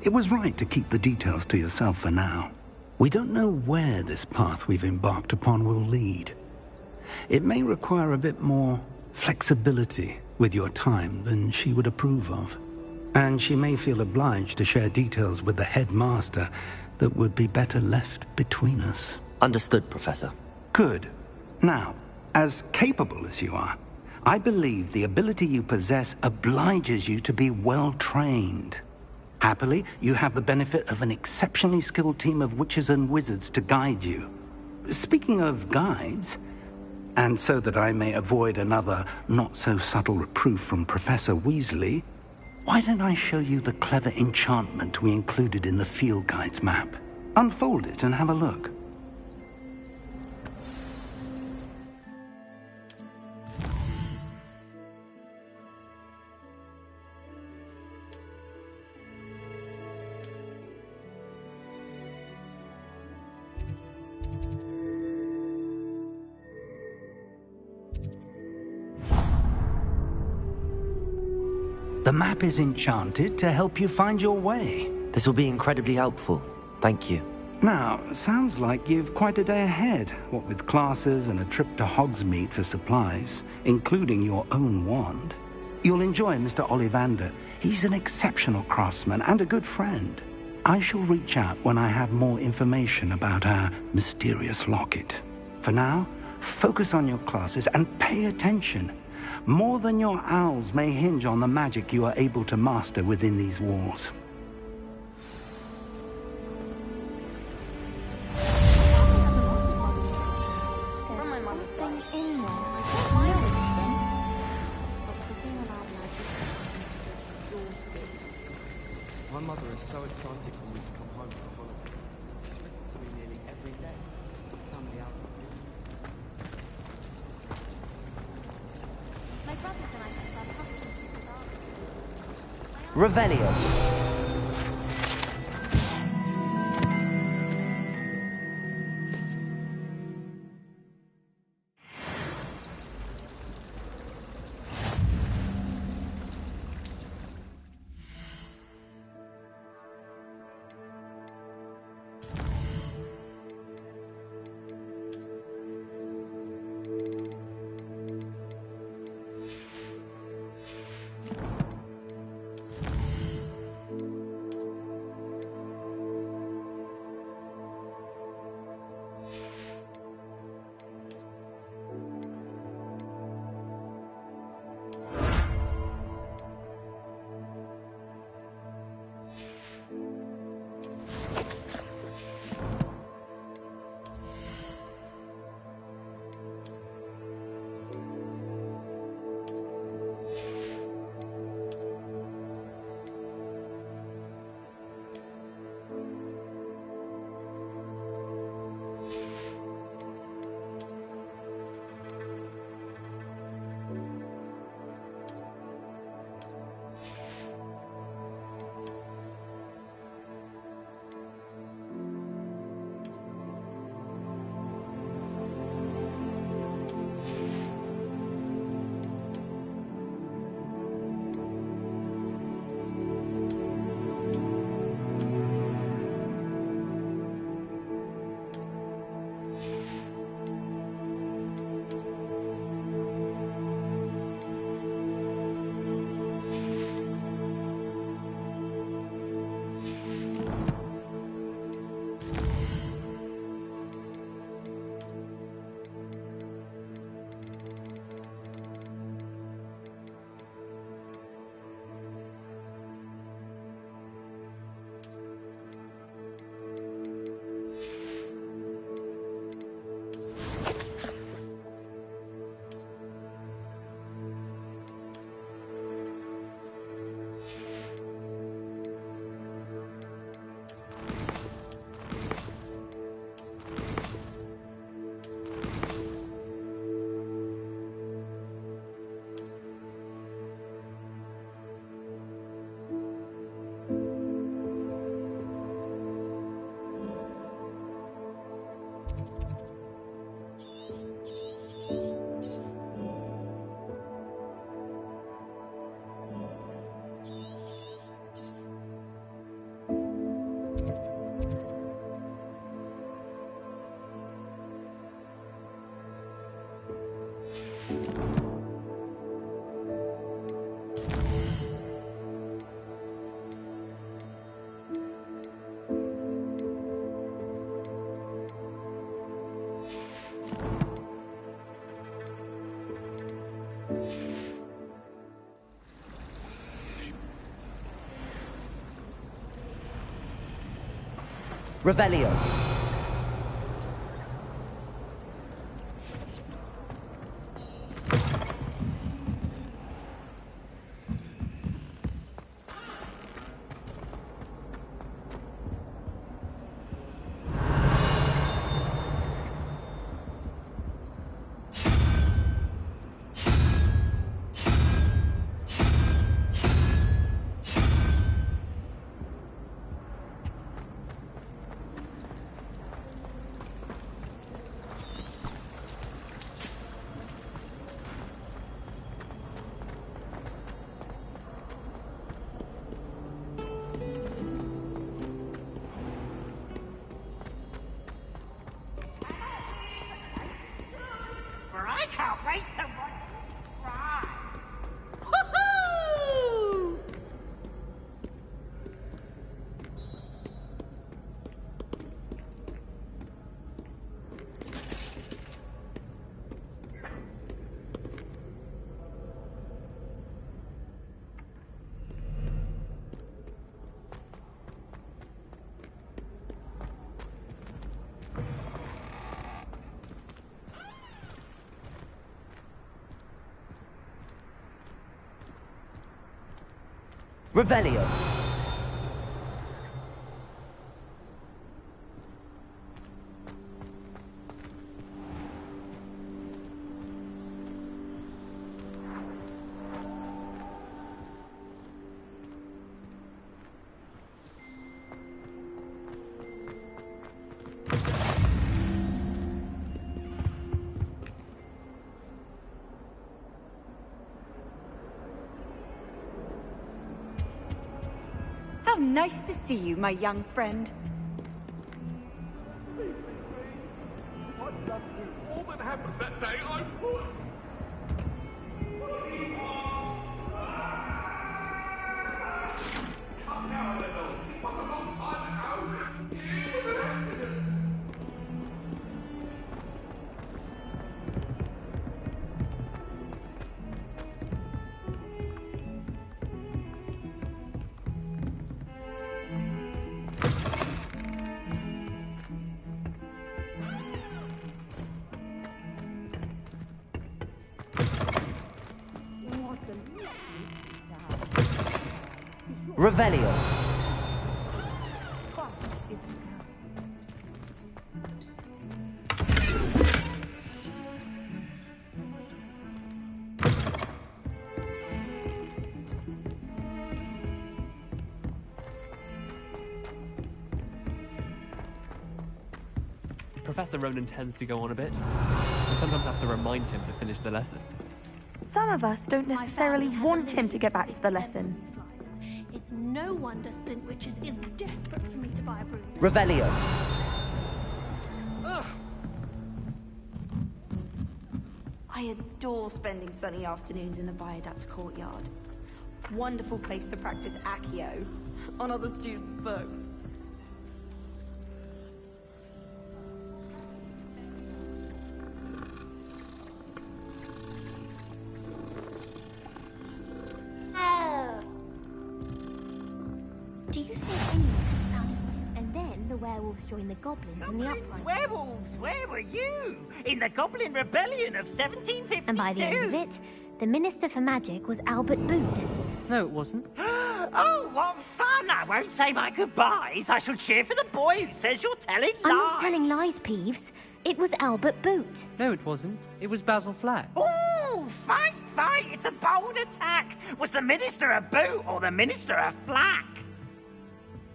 It was right to keep the details to yourself for now. We don't know where this path we've embarked upon will lead. It may require a bit more flexibility with your time than she would approve of. And she may feel obliged to share details with the headmaster that would be better left between us. Understood, Professor. Good. Now, as capable as you are, I believe the ability you possess obliges you to be well-trained. Happily, you have the benefit of an exceptionally skilled team of witches and wizards to guide you. Speaking of guides, and so that I may avoid another not-so-subtle reproof from Professor Weasley, why don't I show you the clever enchantment we included in the field guide's map? Unfold it and have a look. The map is enchanted to help you find your way. This will be incredibly helpful. Thank you. Now, sounds like you've quite a day ahead, what with classes and a trip to Hogsmeade for supplies, including your own wand. You'll enjoy Mr. Ollivander. He's an exceptional craftsman and a good friend. I shall reach out when I have more information about our mysterious locket. For now, focus on your classes and pay attention. More than your owls may hinge on the magic you are able to master within these walls. My mother is so excited for me to come home for the holiday. She's written to me nearly every day. Family out. My brothers and I have our customs to the Revelio. Revelio. I can't wait to watch you cry. Woohoo! Revelio. How nice to see you, my young friend. All that happened that day, I would. Come now, little. It was a long time ago. It was an accident. Revelio. Professor Ronan tends to go on a bit. I sometimes have to remind him to finish the lesson. Some of us don't necessarily want him to get back to the lesson. It's no wonder Splint Witches is desperate for me to buy a broom. Revelio. Ugh. I adore spending sunny afternoons in the Viaduct courtyard. Wonderful place to practice Accio on other students' books. Do you think anyone has found it? And then the werewolves joined the goblins in the uprising. Werewolves, where were you? In the Goblin Rebellion of 1752. And by the end of it, the Minister for Magic was Albert Boot. No, it wasn't. Oh, what fun! I won't say my goodbyes. I shall cheer for the boy who says you're telling lies. I'm not telling lies, Peeves. It was Albert Boot. No, it wasn't. It was Basil Flack. Oh, fight, fight! It's a bold attack. Was the Minister a boot or the Minister a flack?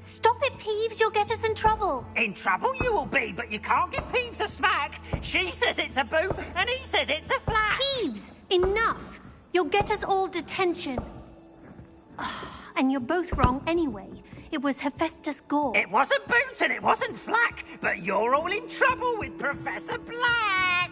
Stop it, Peeves. You'll get us in trouble. In trouble you will be, but you can't give Peeves a smack. She says it's a boot, and he says it's a flack. Peeves, enough. You'll get us all detention. And you're both wrong anyway. It was Hephaestus Gore. It wasn't boot and it wasn't flack, but you're all in trouble with Professor Black.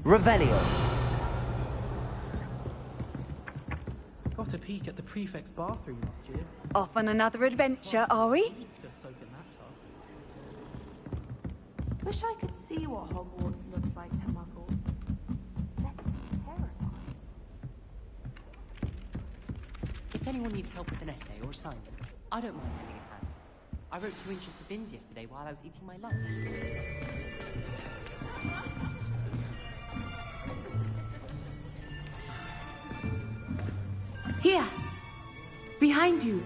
Revelio. Got a peek at the prefect's bathroom last year. Off on another adventure, are we? Just soaking that tub. Wish I could see what Hogwarts looks like to muggles. That's terrifying. If anyone needs help with an essay or assignment, I don't mind lending a hand. I wrote 2 inches for bins yesterday while I was eating my lunch. Here. Behind you.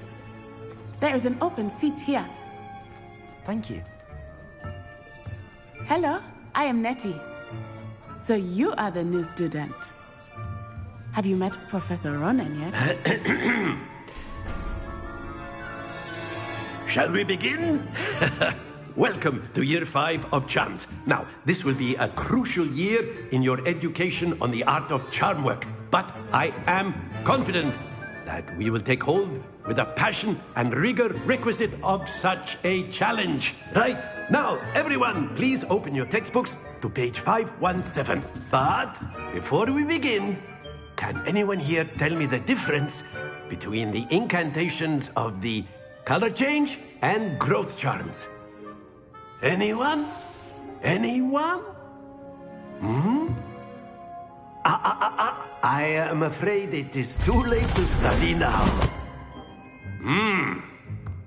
There is an open seat here. Thank you. Hello, I am Nettie. So you are the new student. Have you met Professor Ronan yet? Shall we begin? Welcome to Year 5 of Charms. Now, this will be a crucial year in your education on the art of charm work. But I am confident that we will take hold with the passion and rigor requisite of such a challenge. Right, now, everyone, please open your textbooks to page 517. But before we begin, can anyone here tell me the difference between the incantations of the color change and growth charms? Anyone? Anyone? I am afraid it is too late to study now.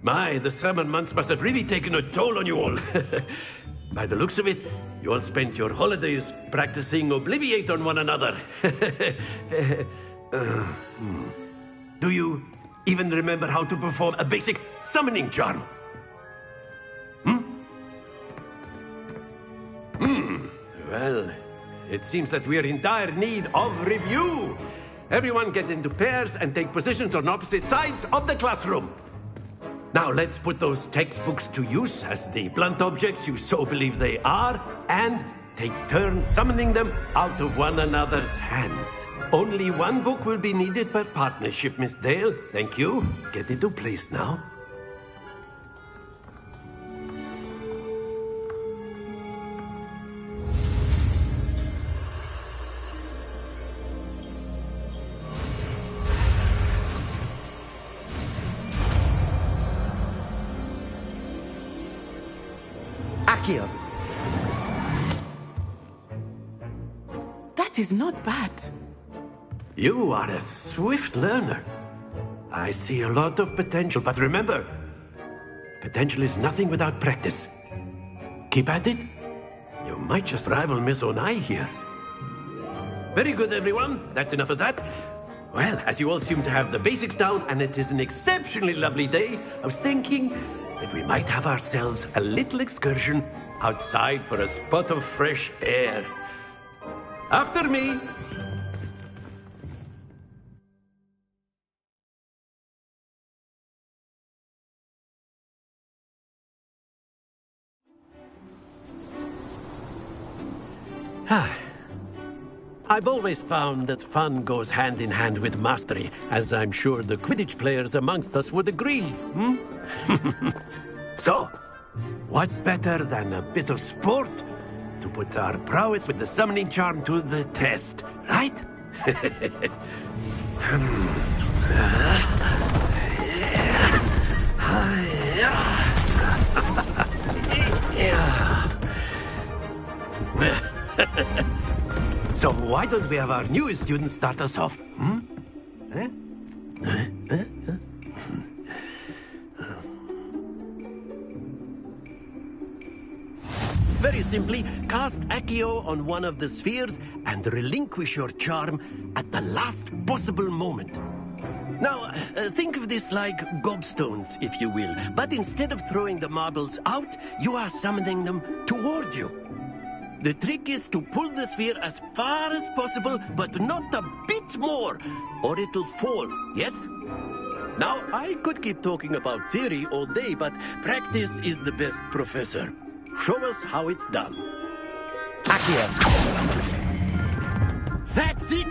My, the summer months must have really taken a toll on you all. By the looks of it, you all spent your holidays practicing Obliviate on one another. Do you even remember how to perform a basic summoning charm? Well, it seems that we are in dire need of review. Everyone get into pairs and take positions on opposite sides of the classroom. Now let's put those textbooks to use as the blunt objects you so believe they are, and take turns summoning them out of one another's hands. Only one book will be needed per partnership, Miss Dale. Thank you. Get into place now. Accio. That is not bad. You are a swift learner. I see a lot of potential, but remember, potential is nothing without practice. Keep at it. You might just rival Miss Onai here. Very good, everyone. That's enough of that. Well, as you all seem to have the basics down, and it is an exceptionally lovely day, I was thinking that we might have ourselves a little excursion outside for a spot of fresh air. After me. I've always found that fun goes hand in hand with mastery, as I'm sure the Quidditch players amongst us would agree. So, what better than a bit of sport to put our prowess with the summoning charm to the test, right? So why don't we have our newest student start us off? Very simply, cast Accio on one of the spheres and relinquish your charm at the last possible moment. Now, think of this like gobstones, if you will. But instead of throwing the marbles out, you are summoning them toward you. The trick is to pull the sphere as far as possible, but not a bit more, or it'll fall, yes? Now, I could keep talking about theory all day, but practice is the best professor. Show us how it's done. Accio. That's it!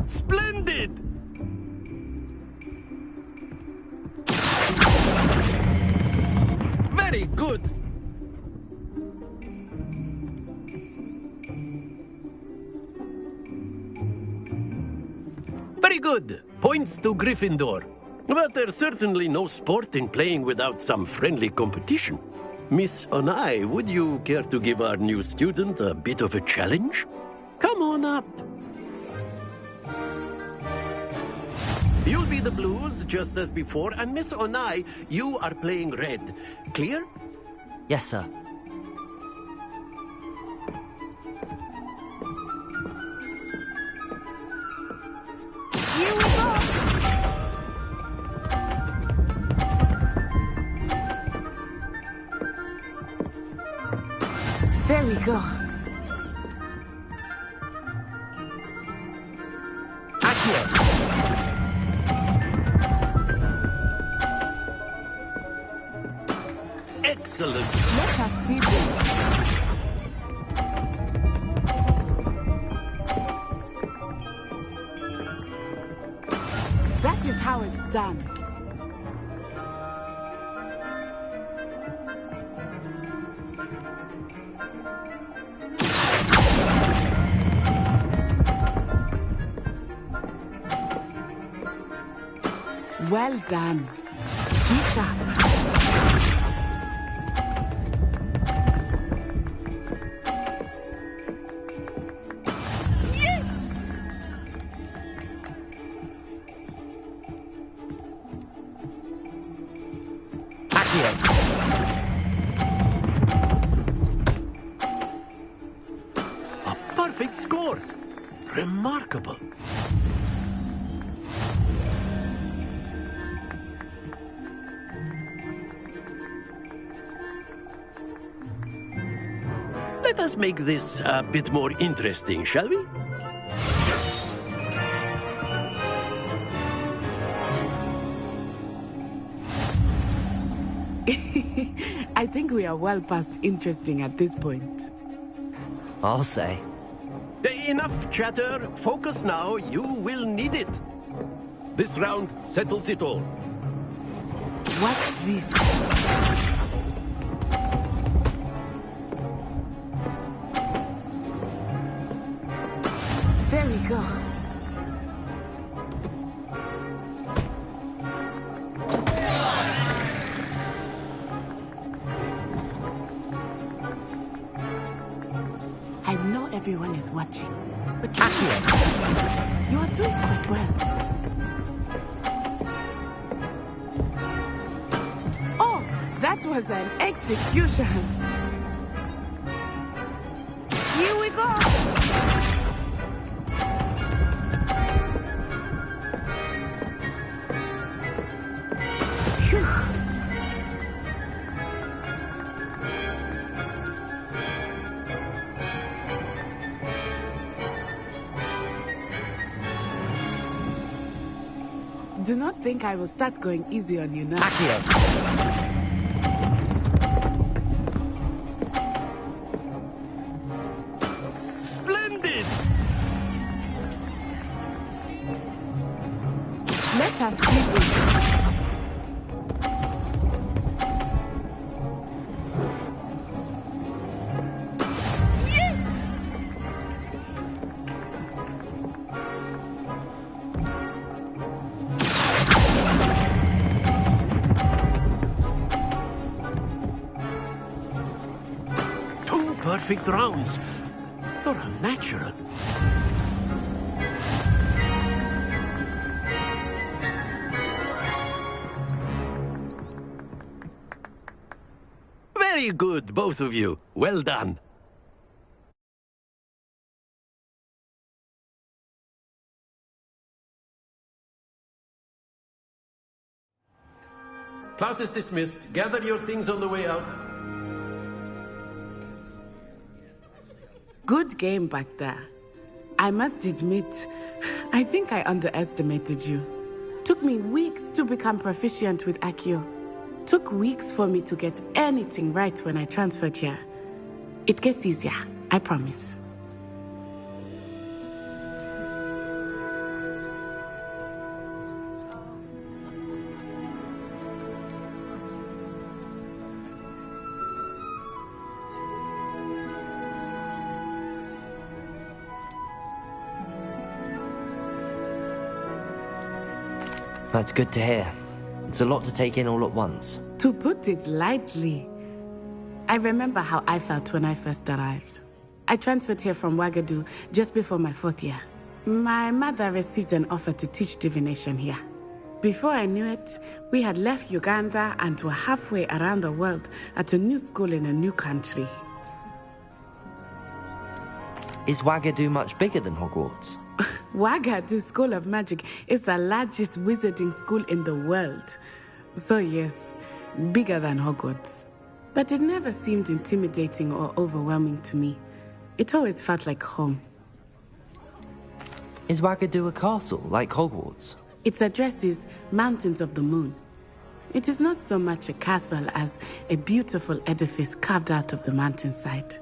Splendid! Very good! Very good! Points to Gryffindor. But there's certainly no sport in playing without some friendly competition. Miss Onai, would you care to give our new student a bit of a challenge? Come on up. You'll be the blues, just as before, and Miss Onai, you are playing red. Clear? Yes, sir. Here we go! There we go. Excellent. Let us see this. That is how it's done. Well done. Be sharp. Yes! A perfect score. Remarkable. Let us make this a bit more interesting, shall we? I think we are well past interesting at this point. I'll say. Enough chatter. Focus now. You will need it. This round settles it all. What's this? There we go. I know everyone is watching, but you are doing quite well. Oh, that was an execution. Here we go. Phew. Do not think I will start going easy on you now. Splendid! Let us see this. Perfect rounds. You're a natural. Very good, both of you. Well done. Class is dismissed. Gather your things on the way out. Good game back there. I must admit, I think I underestimated you. Took me weeks to become proficient with Accio. Took weeks for me to get anything right when I transferred here. It gets easier, I promise. That's good to hear. It's a lot to take in all at once. To put it lightly, I remember how I felt when I first arrived. I transferred here from Ouagadougou just before my 4th year. My mother received an offer to teach divination here. Before I knew it, we had left Uganda and were halfway around the world at a new school in a new country. Is Ouagadougou much bigger than Hogwarts? Ouagadougou School of Magic is the largest wizarding school in the world. So yes, bigger than Hogwarts. But it never seemed intimidating or overwhelming to me. It always felt like home. Is Ouagadougou a castle, like Hogwarts? Its address is Mountains of the Moon. It is not so much a castle as a beautiful edifice carved out of the mountainside.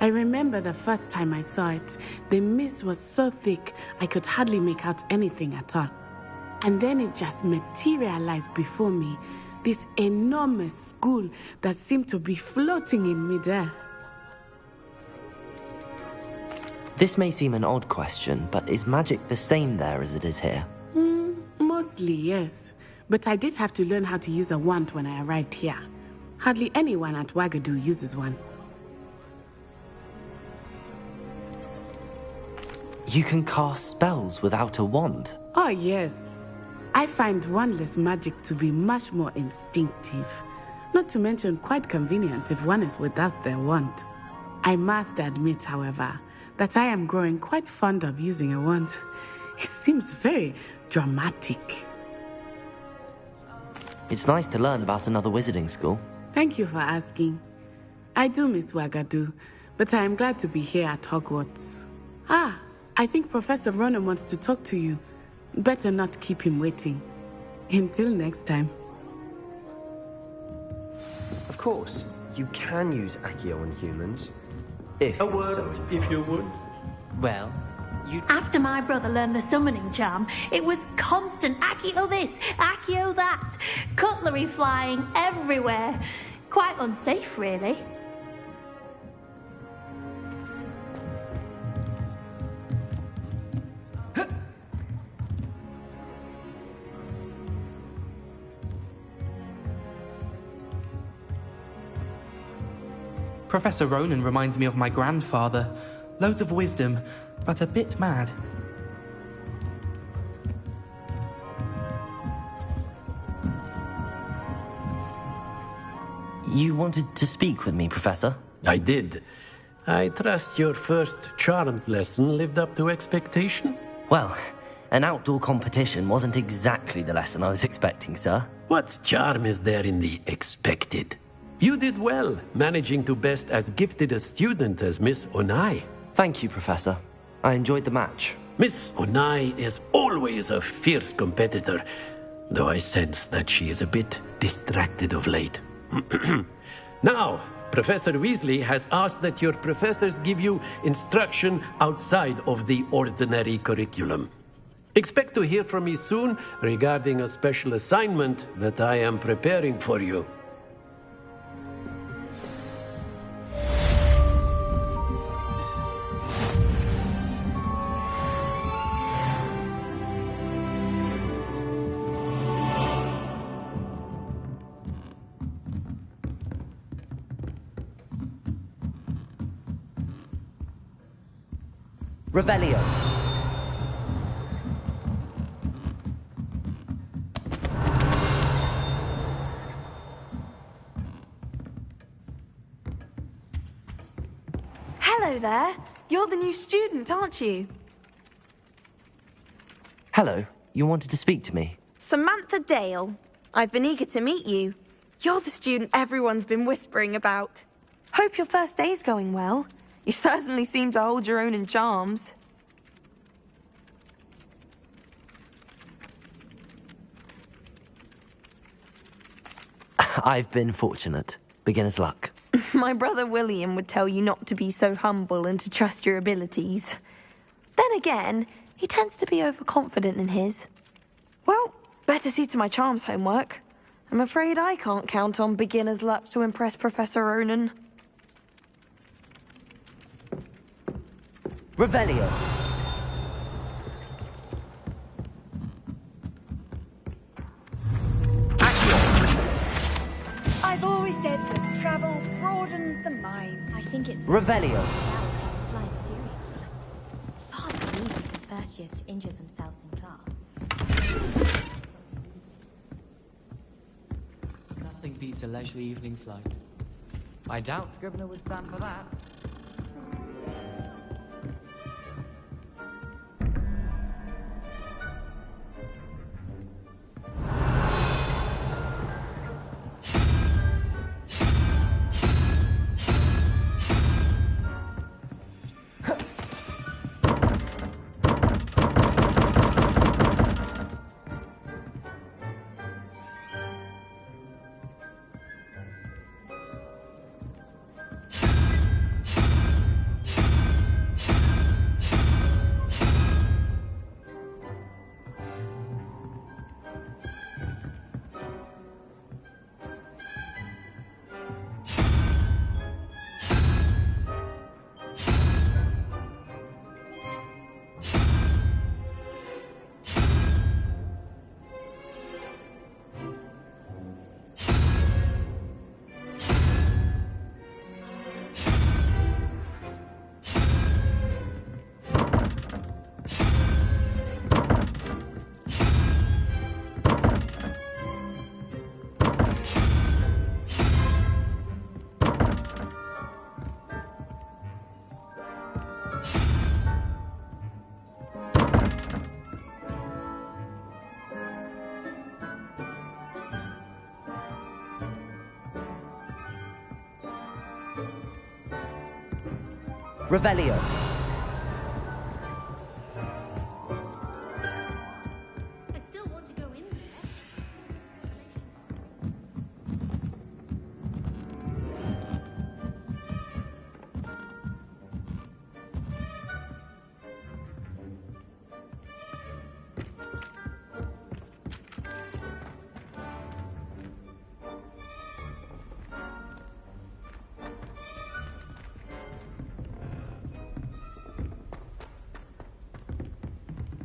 I remember the first time I saw it, the mist was so thick I could hardly make out anything at all. And then it just materialized before me, this enormous school that seemed to be floating in midair. This may seem an odd question, but is magic the same there as it is here? Mostly, yes. But I did have to learn how to use a wand when I arrived here. Hardly anyone at Ouagadougou uses one. You can cast spells without a wand? Oh, yes. I find wandless magic to be much more instinctive. Not to mention quite convenient if one is without their wand. I must admit, however, that I am growing quite fond of using a wand. It seems very dramatic. It's nice to learn about another wizarding school. Thank you for asking. I do miss Ouagadougou, but I am glad to be here at Hogwarts. Ah, I think Professor Ronan wants to talk to you. Better not keep him waiting. Until next time. Of course, you can use Accio on humans. If A word, if you would. Well, you... After my brother learned the summoning charm, it was constant Accio this, Accio that. Cutlery flying everywhere. Quite unsafe, really. Professor Ronan reminds me of my grandfather. Loads of wisdom, but a bit mad. You wanted to speak with me, Professor? I did. I trust your first charms lesson lived up to expectation? Well, an outdoor competition wasn't exactly the lesson I was expecting, sir. What charm is there in the expected? You did well, managing to best as gifted a student as Miss Onai. Thank you, Professor. I enjoyed the match. Miss Onai is always a fierce competitor, though I sense that she is a bit distracted of late. Now, Professor Weasley has asked that your professors give you instruction outside of the ordinary curriculum. Expect to hear from me soon regarding a special assignment that I am preparing for you. Revelio. Hello there. You're the new student, aren't you? Hello. You wanted to speak to me? Samantha Dale. I've been eager to meet you. You're the student everyone's been whispering about. Hope your first day's going well. You certainly seem to hold your own in charms. I've been fortunate. Beginner's luck. My brother William would tell you not to be so humble and to trust your abilities. Then again, he tends to be overconfident in his. Well, better see to my charms homework. I'm afraid I can't count on beginner's luck to impress Professor Ronan. Revelio. said that travel broadens the mind. I think it's... Revelio. That takes flight seriously. Hardly easy for first years to injure themselves in class. Nothing beats a leisurely evening flight. I doubt Scrivener would stand for that. Revelio. I still want to go in there.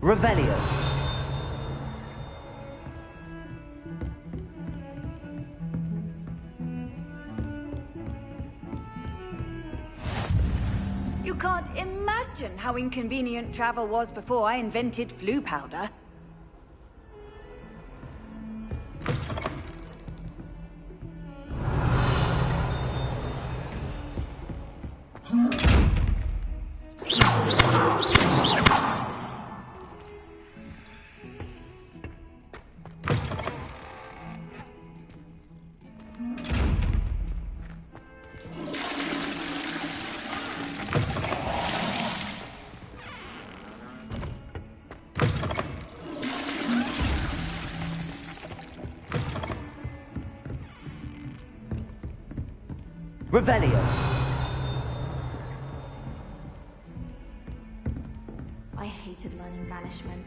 Revelio. You can't imagine how inconvenient travel was before I invented flu powder. Revelio. I hated learning banishment.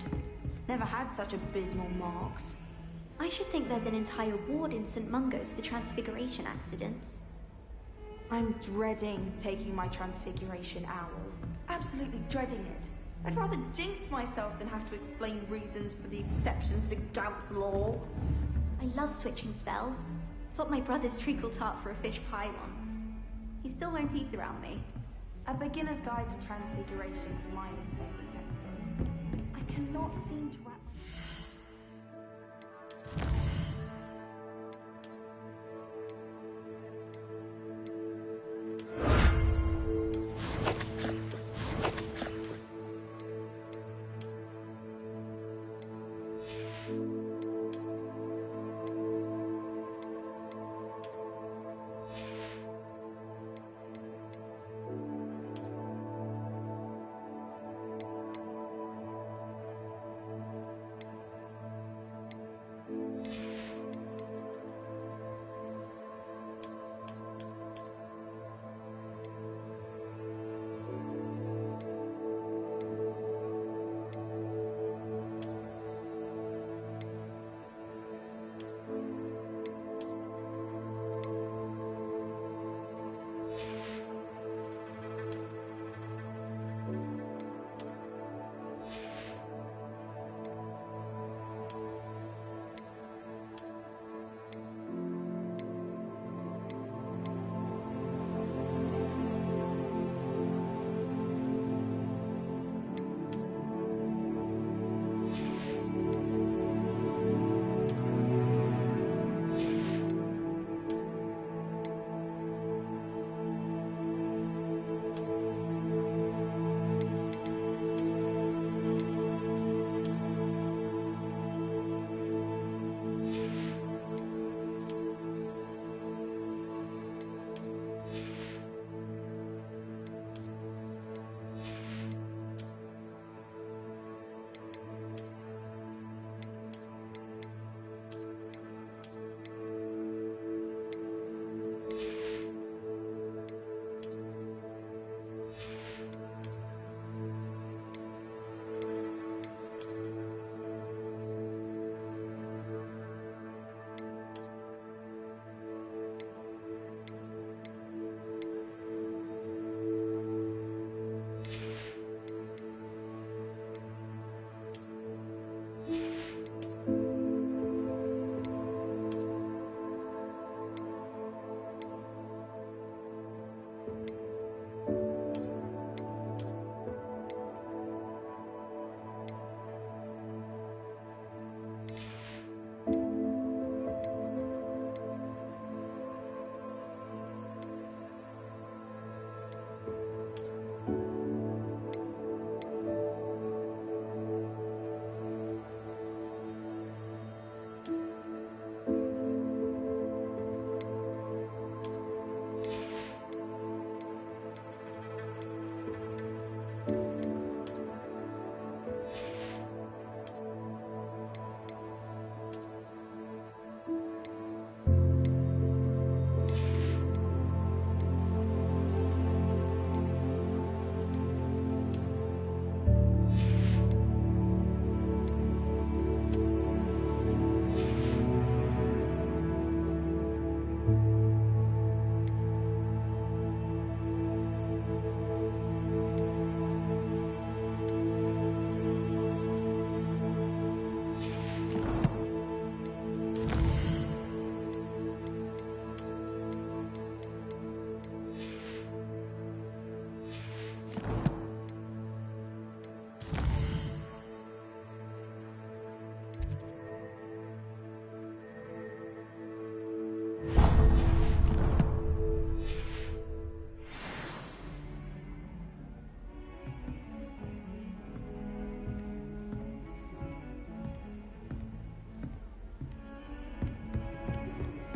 Never had such abysmal marks. I should think there's an entire ward in St. Mungo's for transfiguration accidents. I'm dreading taking my transfiguration owl. Absolutely dreading it. I'd rather jinx myself than have to explain reasons for the exceptions to Gaupp's law. I love switching spells. Swapped my brother's treacle tart for a fish pie once. He still won't eat around me. A Beginner's Guide to Transfiguration is my least favorite textbook. I cannot seem to wrap...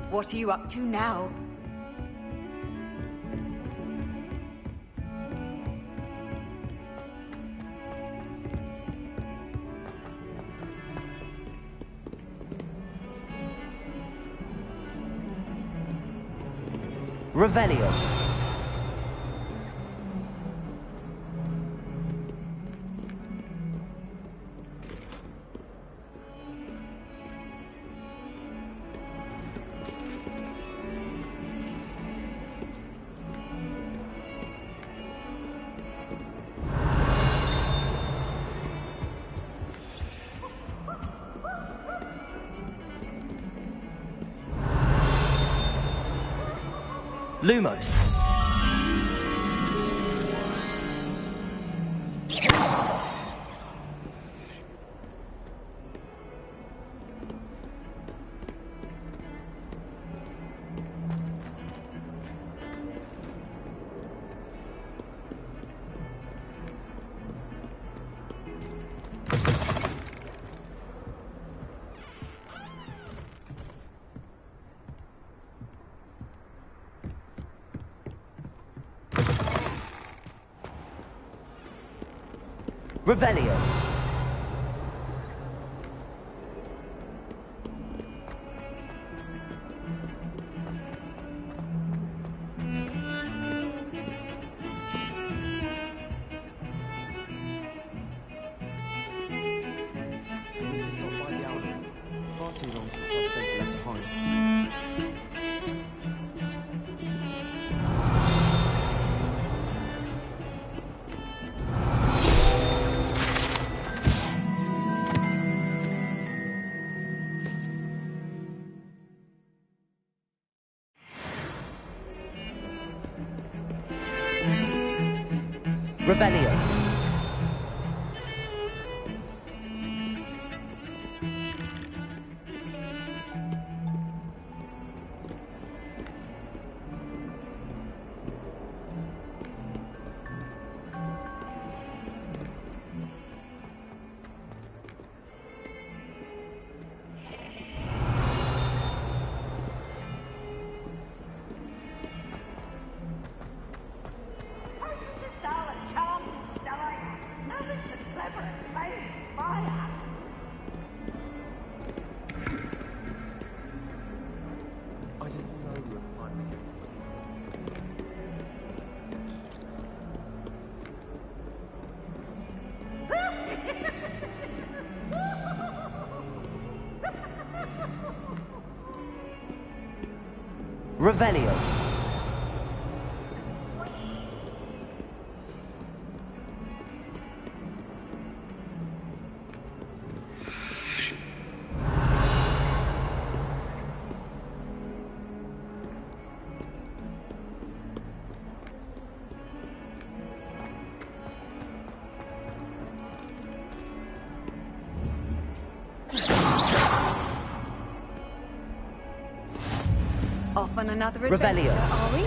What are you up to now? Revelio. Lumos. Revelio. Just stop by the Aorus. Far too long since I've sent a letter home. Revelio. Revelio. Off on another Revelio. adventure, are we?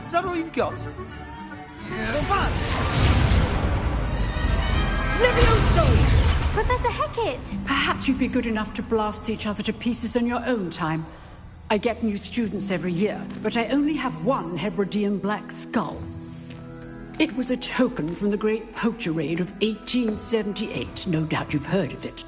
Is that all you've got? Levioso! Professor Hecat! Perhaps you'd be good enough to blast each other to pieces in your own time. I get new students every year, but I only have one Hebridean black skull. It was a token from the Great Poacher Raid of 1878. No doubt you've heard of it.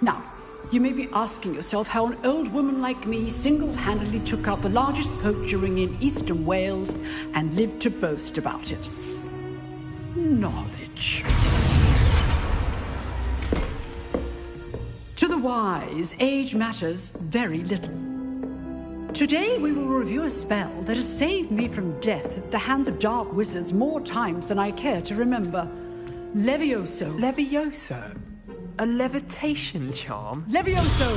Now, you may be asking yourself how an old woman like me single-handedly took out the largest poacher ring in eastern Wales and lived to boast about it. Knowledge. To the wise, age matters very little. Today we will review a spell that has saved me from death at the hands of dark wizards more times than I care to remember. Levioso. Levioso? A levitation charm? Levioso!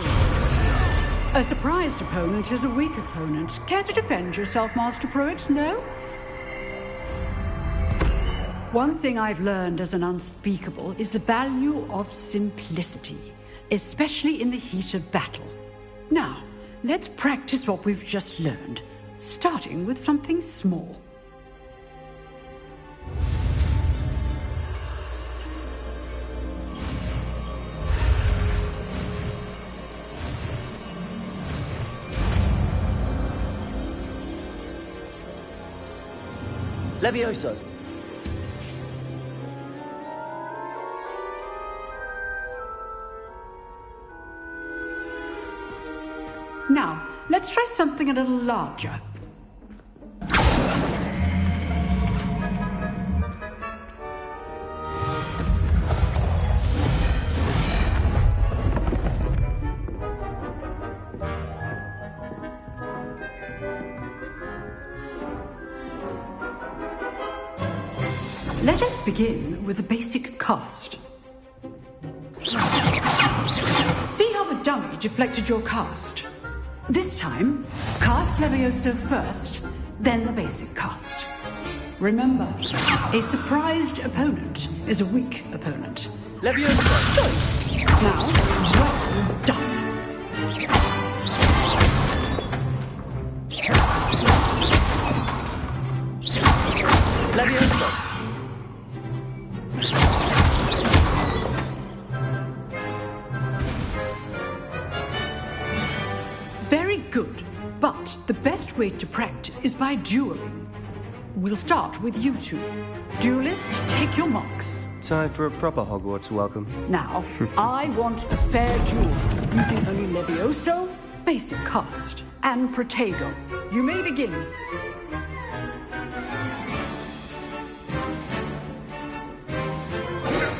A surprised opponent is a weak opponent. Care to defend yourself, Master Pruitt? No? One thing I've learned as an unspeakable is the value of simplicity, especially in the heat of battle. Now, let's practice what we've just learned, starting with something small. Levioso. Now, let's try something a little larger. Let us begin with the basic cast. See how the dummy deflected your cast? This time, cast Levioso first, then the basic cast. Remember, a surprised opponent is a weak opponent. Levioso! Now, well done. Levioso! Very good, but the best way to practice is by dueling. We'll start with you two. Duelists, take your marks. Time for a proper Hogwarts welcome. Now, I want a fair duel, using only Levioso, basic cast, and Protego. You may begin.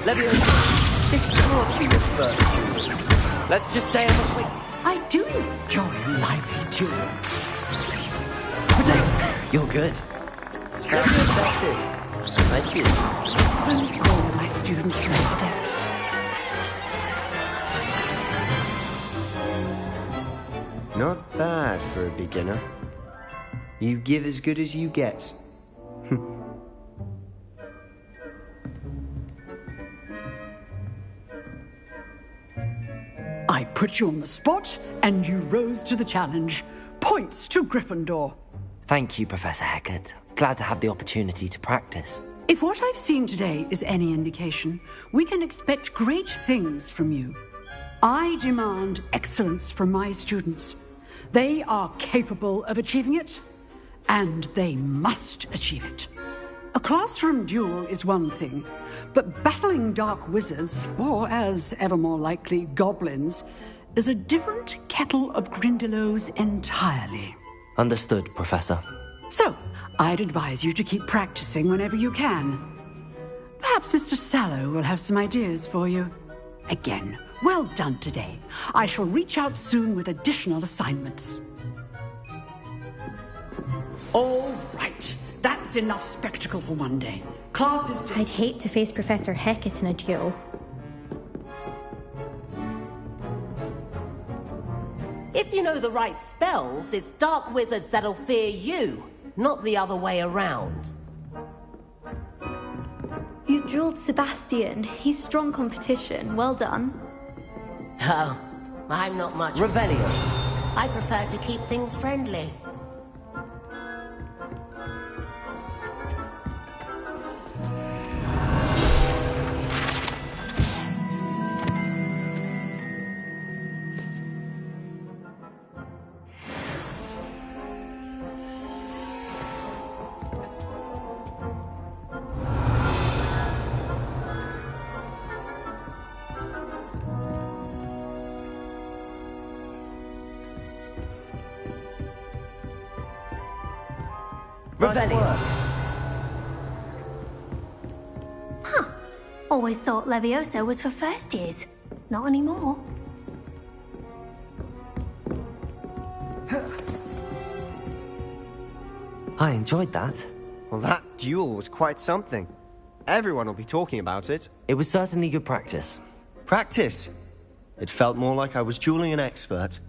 Levioso, this can't be your first duel. Let's just say I'm quick. I do enjoy a lively duel. You're good. Levioso. Thank you. All my students respect. Not bad for a beginner. You give as good as you get. I put you on the spot, and you rose to the challenge. Points to Gryffindor. Thank you, Professor Hecat. Glad to have the opportunity to practice. If what I've seen today is any indication, we can expect great things from you. I demand excellence from my students. They are capable of achieving it, and they must achieve it. A classroom duel is one thing, but battling dark wizards, or as ever more likely, goblins, is a different kettle of Grindylows entirely. Understood, Professor. So, I'd advise you to keep practicing whenever you can. Perhaps Mr. Sallow will have some ideas for you. Again, well done today. I shall reach out soon with additional assignments. All right. That's enough spectacle for one day. Class is just... I'd hate to face Professor Hecat in a duel. If you know the right spells, it's dark wizards that'll fear you, not the other way around. You dueled Sebastian. He's strong competition. Well done. Oh, I'm not much... Revelio. I prefer to keep things friendly. Revelio. Huh. Always thought Levioso was for first years. Not anymore. I enjoyed that. Well, that duel was quite something. Everyone will be talking about it. It was certainly good practice. Practice? It felt more like I was dueling an expert.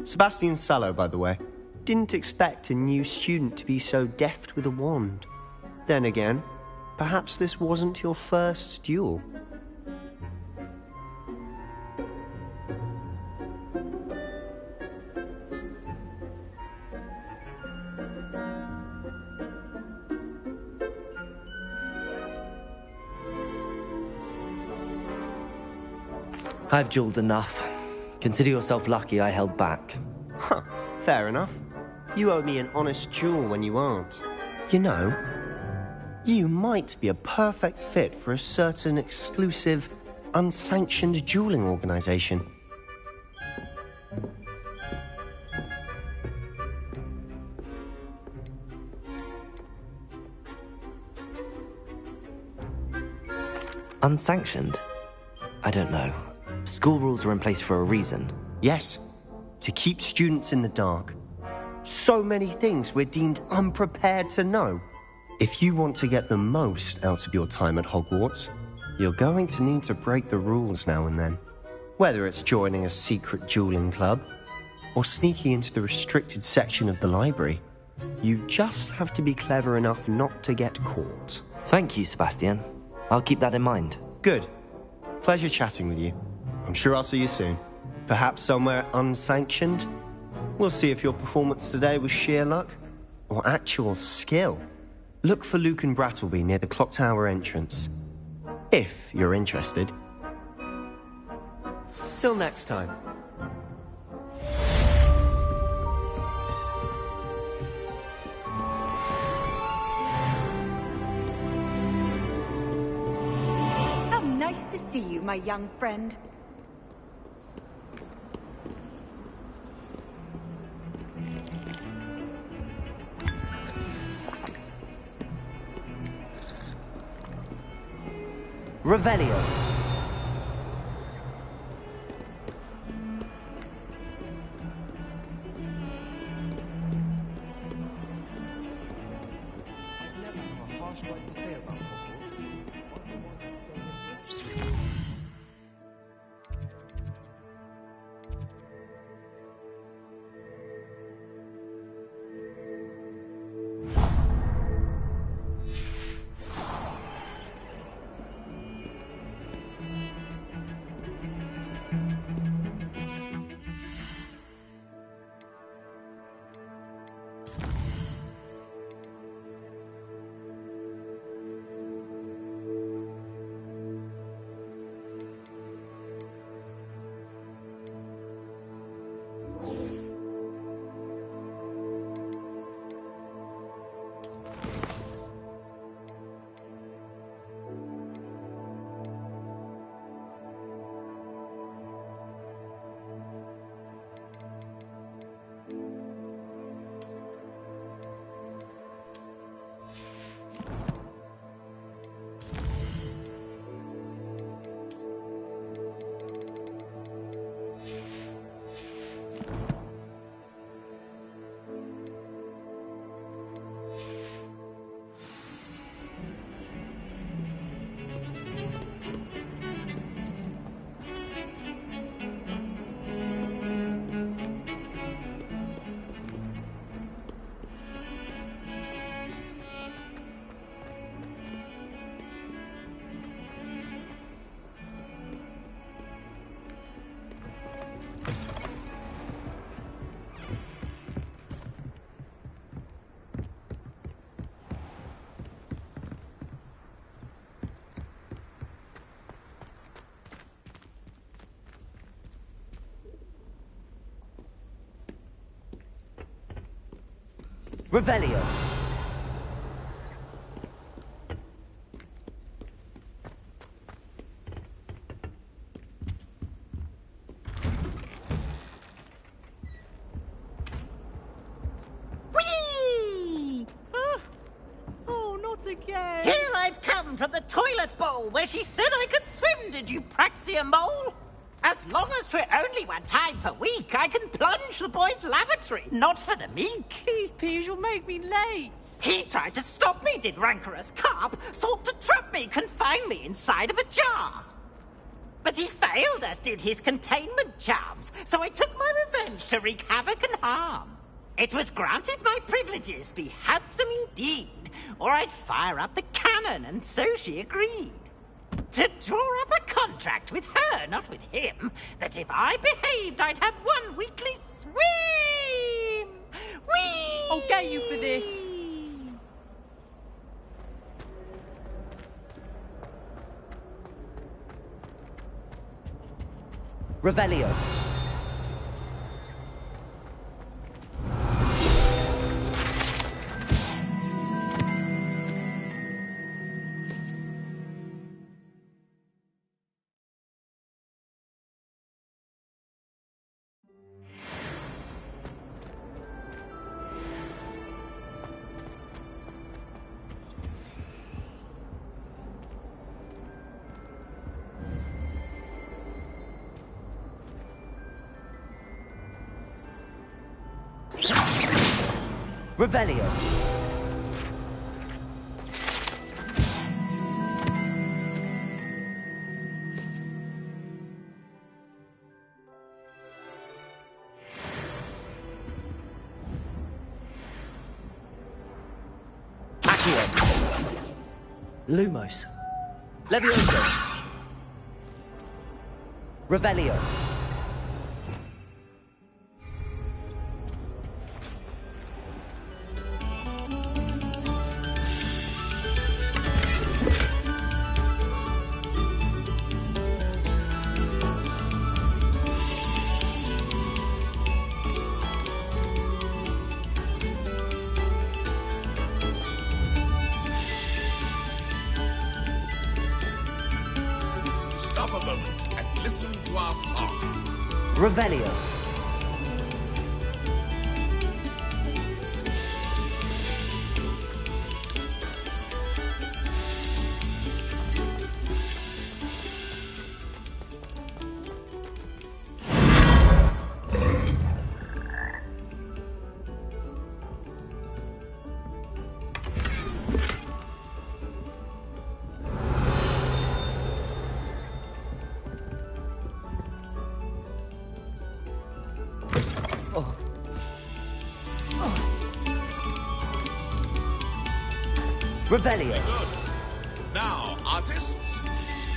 Sebastian Sallow, by the way. Didn't expect a new student to be so deft with a wand. Then again, perhaps this wasn't your first duel. I've jeweled enough. Consider yourself lucky I held back. Huh, fair enough. You owe me an honest jewel when you aren't. You know, you might be a perfect fit for a certain exclusive, unsanctioned dueling organization. Unsanctioned? I don't know. School rules are in place for a reason. Yes, to keep students in the dark. So many things we're deemed unprepared to know. If you want to get the most out of your time at Hogwarts, you're going to need to break the rules now and then. Whether it's joining a secret dueling club, or sneaking into the restricted section of the library, you just have to be clever enough not to get caught. Thank you, Sebastian. I'll keep that in mind. Good. Pleasure chatting with you. I'm sure I'll see you soon. Perhaps somewhere unsanctioned? We'll see if your performance today was sheer luck or actual skill. Look for Luke and Brattleby near the clock tower entrance, if you're interested. Till next time. How nice to see you, my young friend. Revelio. Revelio. Whee! Oh, not again. Here I've come from the toilet bowl where she said I could swim, did you praxia mole? As long as 'twere only one time per week, I can plunge the boy's lavatory, not for the meek. These peas will make me late. He tried to stop me, did rancorous carp, sought to trap me, confine me inside of a jar. But he failed, as did his containment charms, so I took my revenge to wreak havoc and harm. It was granted my privileges be handsome indeed, or I'd fire up the cannon, and so she agreed. To draw up a contract with her, not with him, that if I behaved, I'd have one weekly swim! Whee! I'll get you for this. Revelio. Revelio. Accio. Lumos. Levioso. Revelio. Stop a moment and listen to our song. Revelio. Revelio. Good. Now, artists,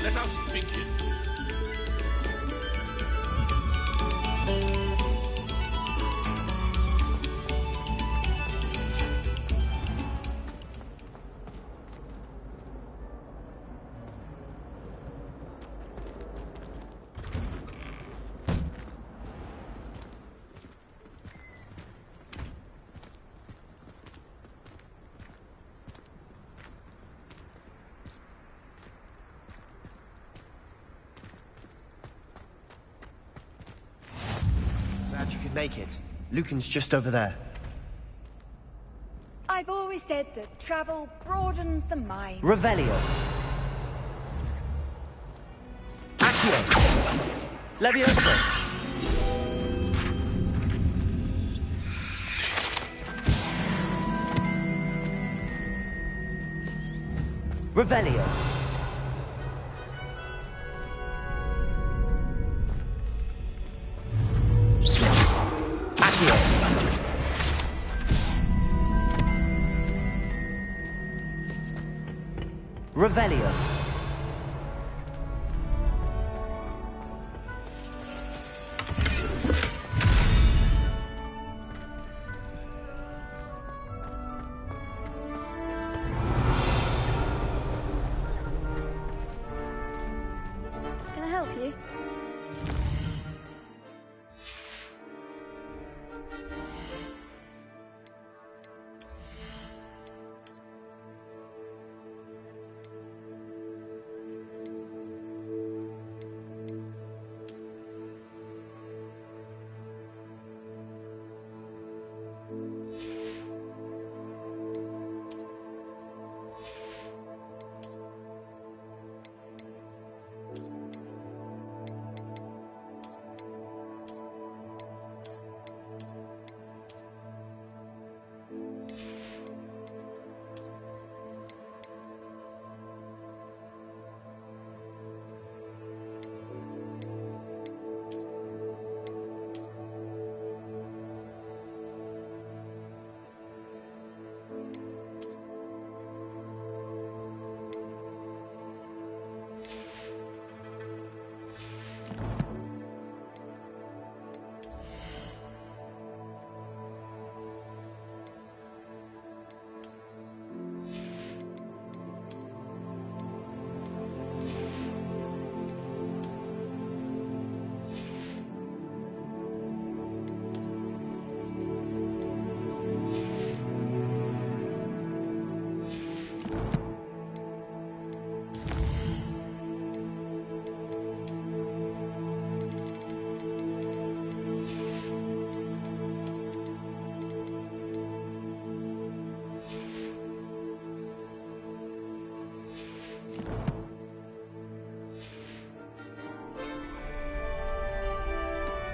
let us begin. Glad you could make it. Lucan's just over there. I've always said that travel broadens the mind. Revelio. Accio. Levioso. Revelio. Accio. Revelio. Can I help you?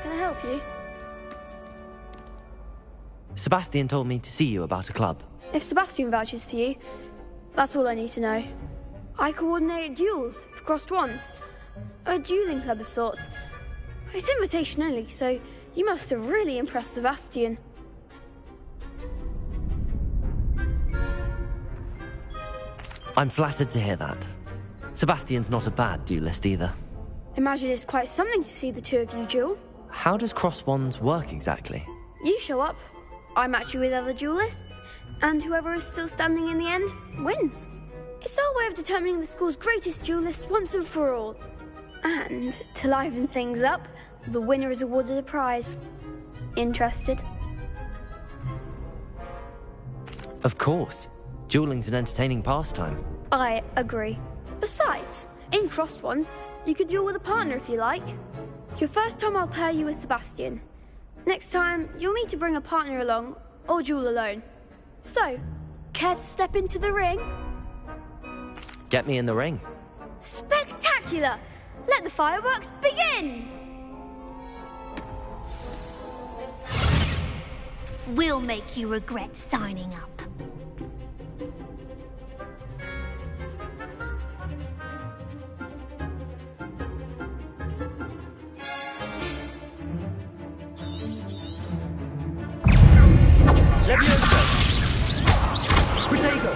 Can I help you? Sebastian told me to see you about a club. If Sebastian vouches for you, that's all I need to know. I coordinate duels for crossed ones. A dueling club of sorts. It's invitation only, so you must have really impressed Sebastian. I'm flattered to hear that. Sebastian's not a bad duelist either. Imagine it's quite something to see the two of you duel. How does cross wands work exactly? You show up, I match you with other duelists, and whoever is still standing in the end wins. It's our way of determining the school's greatest duelist once and for all. And to liven things up, the winner is awarded a prize. Interested? Of course. Dueling's an entertaining pastime. I agree. Besides, in crossed ones, you could duel with a partner if you like. Your first time I'll pair you with Sebastian. Next time, you'll need to bring a partner along, or duel alone. So, care to step into the ring? Get me in the ring. Spectacular! Let the fireworks begin! We'll make you regret signing up. Levioso! Protego!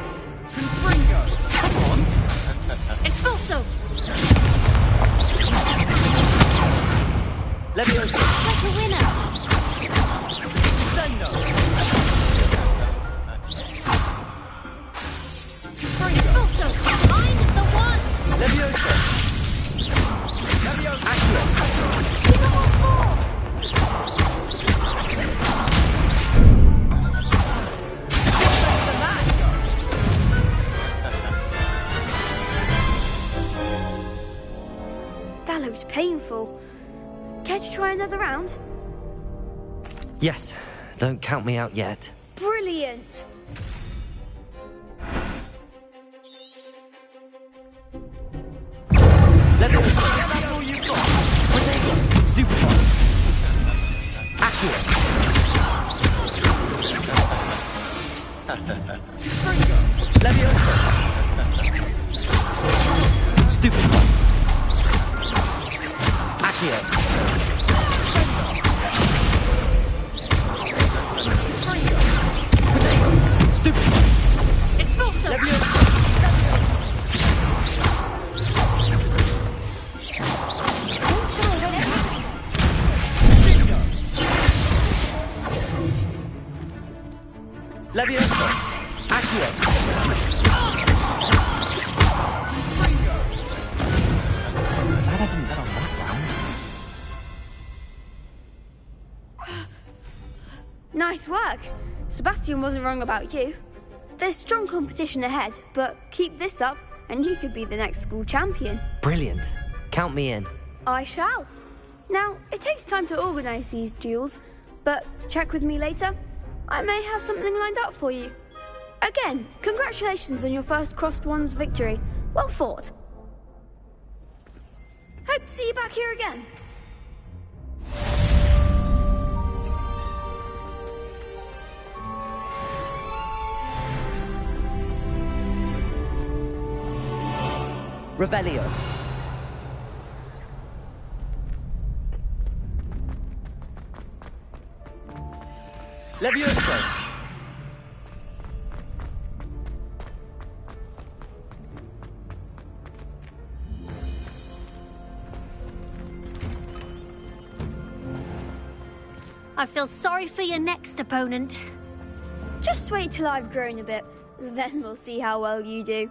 Confringo! Come on! Expulso! Levioso! Like a winner! Sendo! Expulso! Find the one! Levioso! Levioso! Accurate! Give them all four! That looks painful. Care to try another round? Yes, don't count me out yet. Brilliant! Levioso! That's all you've got! Protego! Stupefy! Accurate! Confringo! Levioso! Stupefy! Accurate! Stupefy! Expulso! Levioso! Levioso! Accurate! Glad I didn't bet on that round. Nice work. Sebastian wasn't wrong about you. There's strong competition ahead, but keep this up and you could be the next school champion. Brilliant. Count me in. I shall. Now, it takes time to organise these duels, but check with me later. I may have something lined up for you. Again, congratulations on your first crossed ones victory. Well fought. Hope to see you back here again. Revelio. Levioso! I feel sorry for your next opponent. Just wait till I've grown a bit, then we'll see how well you do.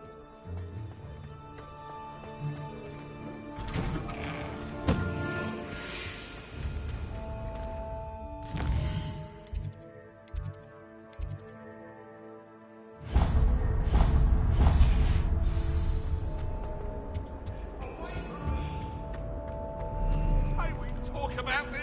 About this?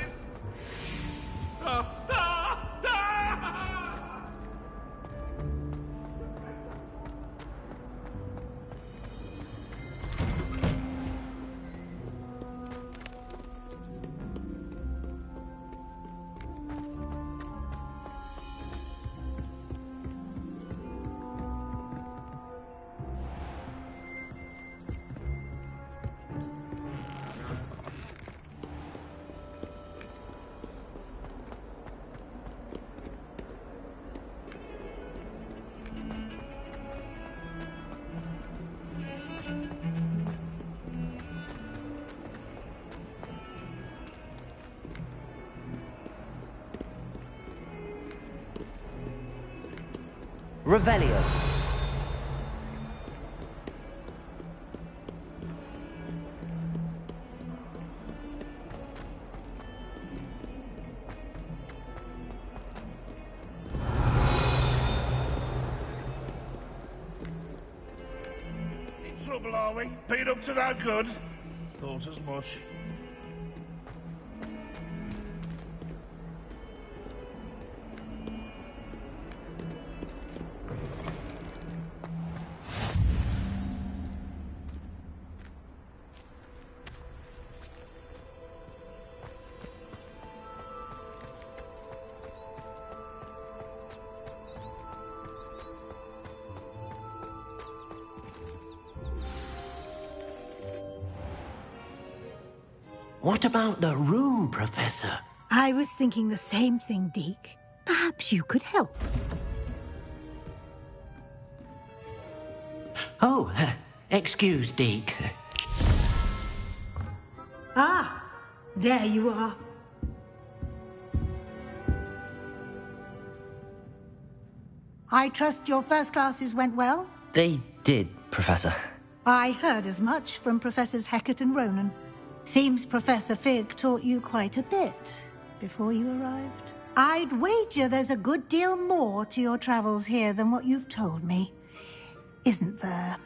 Revelio. In trouble, are we? Been up to no good? Thought as much. What about the room, Professor? I was thinking the same thing, Deke. Perhaps you could help. Oh, excuse, Deke. Ah, there you are. I trust your first classes went well? They did, Professor. I heard as much from Professors Hecat and Ronan. Seems Professor Fig taught you quite a bit before you arrived. I'd wager there's a good deal more to your travels here than what you've told me. Isn't there?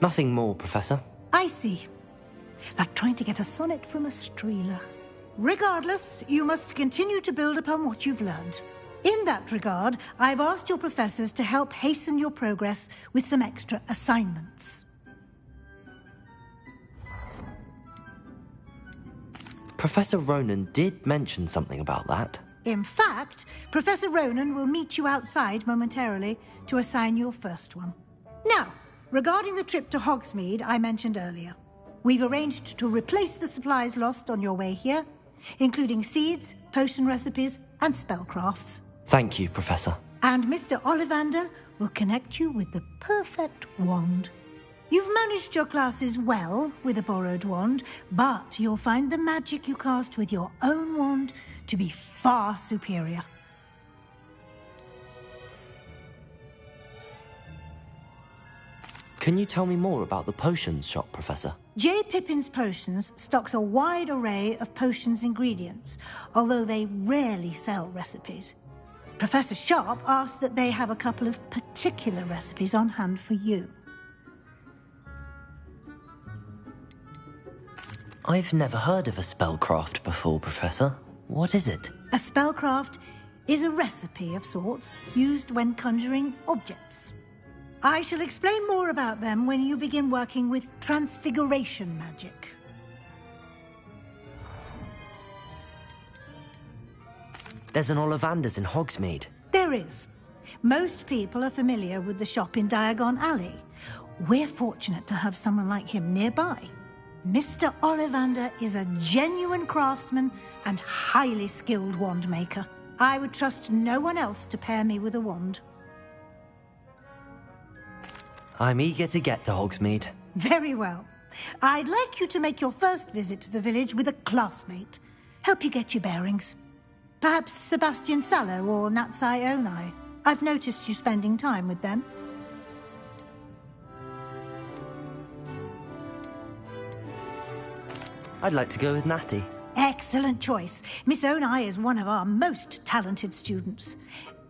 Nothing more, Professor. I see. Like trying to get a sonnet from a streeler. Regardless, you must continue to build upon what you've learned. In that regard, I've asked your professors to help hasten your progress with some extra assignments. Professor Ronan did mention something about that. In fact, Professor Ronan will meet you outside momentarily to assign your first one. Now, regarding the trip to Hogsmeade I mentioned earlier, we've arranged to replace the supplies lost on your way here, including seeds, potion recipes, and spellcrafts. Thank you, Professor. And Mr. Ollivander will connect you with the perfect wand. You've managed your classes well with a borrowed wand, but you'll find the magic you cast with your own wand to be far superior. Can you tell me more about the potions shop, Professor? J. Pippin's Potions stocks a wide array of potions ingredients, although they rarely sell recipes. Professor Sharp asked that they have a couple of particular recipes on hand for you. I've never heard of a spellcraft before, Professor. What is it? A spellcraft is a recipe of sorts used when conjuring objects. I shall explain more about them when you begin working with transfiguration magic. There's an Ollivander's in Hogsmeade. There is. Most people are familiar with the shop in Diagon Alley. We're fortunate to have someone like him nearby. Mr. Ollivander is a genuine craftsman and highly skilled wand maker. I would trust no one else to pair me with a wand. I'm eager to get to Hogsmeade. Very well. I'd like you to make your first visit to the village with a classmate. Help you get your bearings. Perhaps Sebastian Sallow or Natsai Onai. I've noticed you spending time with them. I'd like to go with Natty. Excellent choice. Miss Onai is one of our most talented students.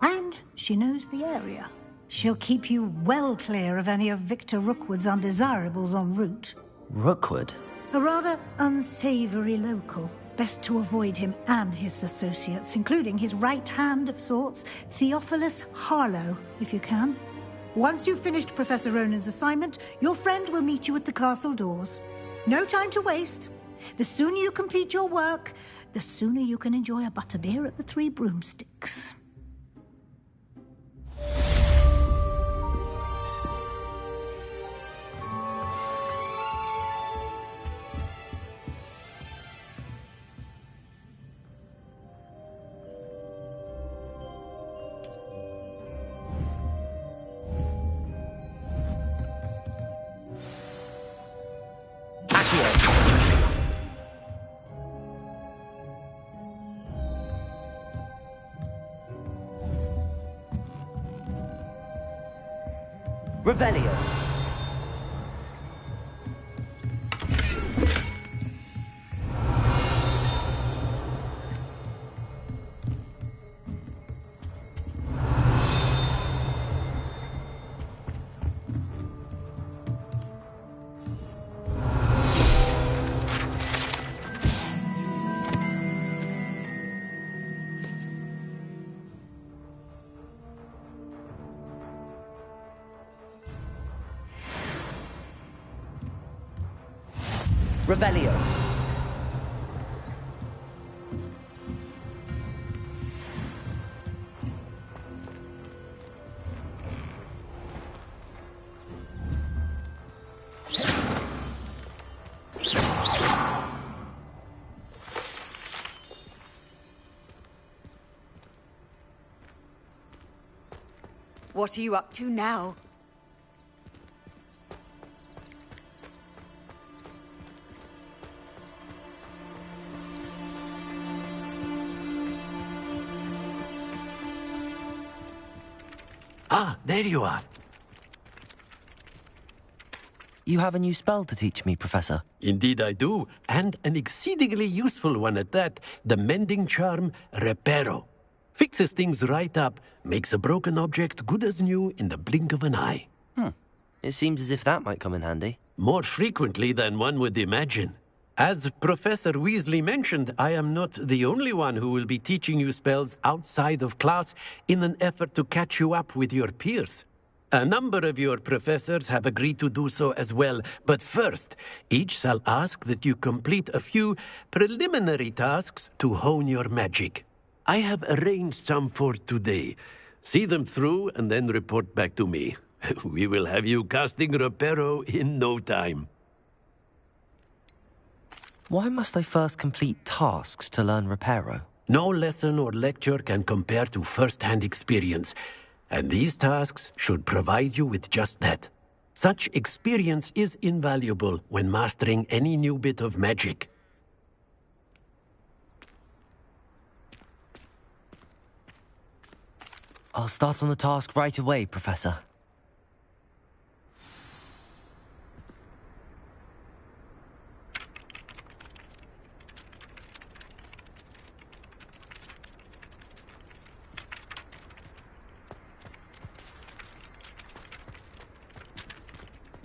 And she knows the area. She'll keep you well clear of any of Victor Rookwood's undesirables en route. Rookwood? A rather unsavory local. Best to avoid him and his associates, including his right hand of sorts, Theophilus Harlow, if you can. Once you've finished Professor Ronan's assignment, your friend will meet you at the castle doors. No time to waste. The sooner you complete your work, the sooner you can enjoy a butterbeer at the Three Broomsticks. Revelio. Revelio. What are you up to now? Ah, there you are. You have a new spell to teach me, Professor. Indeed I do, and an exceedingly useful one at that. The mending charm, Reparo. Fixes things right up, makes a broken object good as new in the blink of an eye. It seems as if that might come in handy. More frequently than one would imagine. As Professor Weasley mentioned, I am not the only one who will be teaching you spells outside of class in an effort to catch you up with your peers. A number of your professors have agreed to do so as well, but first, each shall ask that you complete a few preliminary tasks to hone your magic. I have arranged some for today. See them through and then report back to me. We will have you casting Reparo in no time. Why must I first complete tasks to learn Reparo? No lesson or lecture can compare to first-hand experience, and these tasks should provide you with just that. Such experience is invaluable when mastering any new bit of magic. I'll start on the task right away, Professor.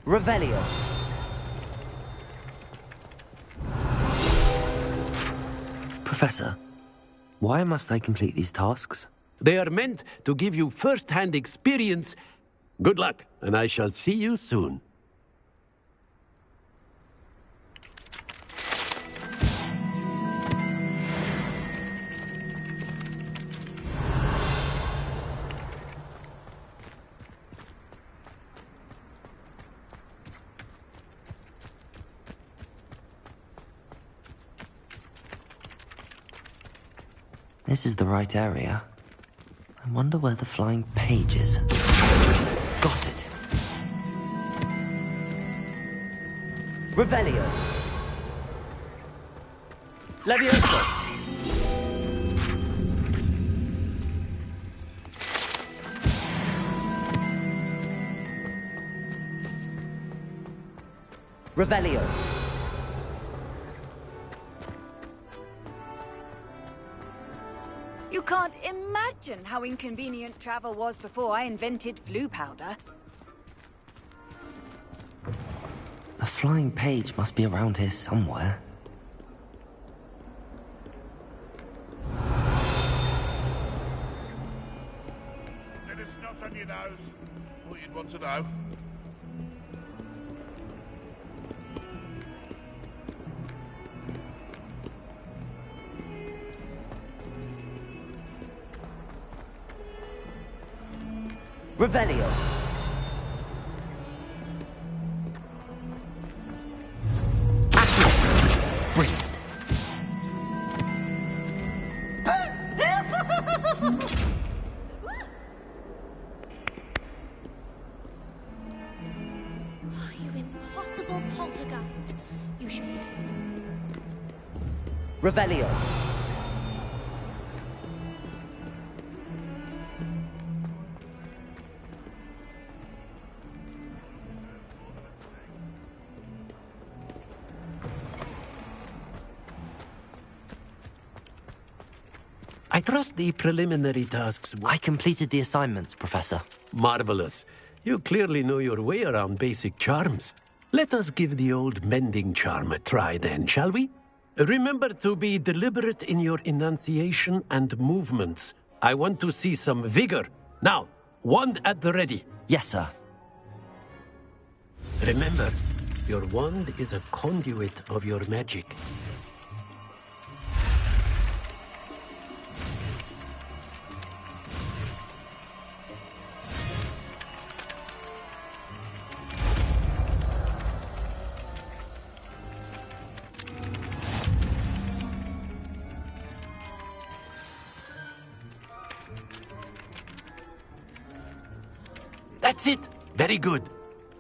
Revelio. Professor, why must I complete these tasks? They are meant to give you first-hand experience. Good luck, and I shall see you soon. This is the right area. I wonder where the flying page is. Got it. Revelio. Levioso. Revelio. You can't imagine how inconvenient travel was before I invented flu powder. A flying page must be around here somewhere. Let us not on your nose. Thought you'd want to know. Revelio. Brilliant. Oh, you impossible poltergeist. You should be... Revelio. I trust the preliminary tasks... I completed the assignments, Professor. Marvelous. You clearly know your way around basic charms. Let us give the old mending charm a try then, shall we? Remember to be deliberate in your enunciation and movements. I want to see some vigor. Now, wand at the ready. Yes, sir. Remember, your wand is a conduit of your magic. That's it! Very good.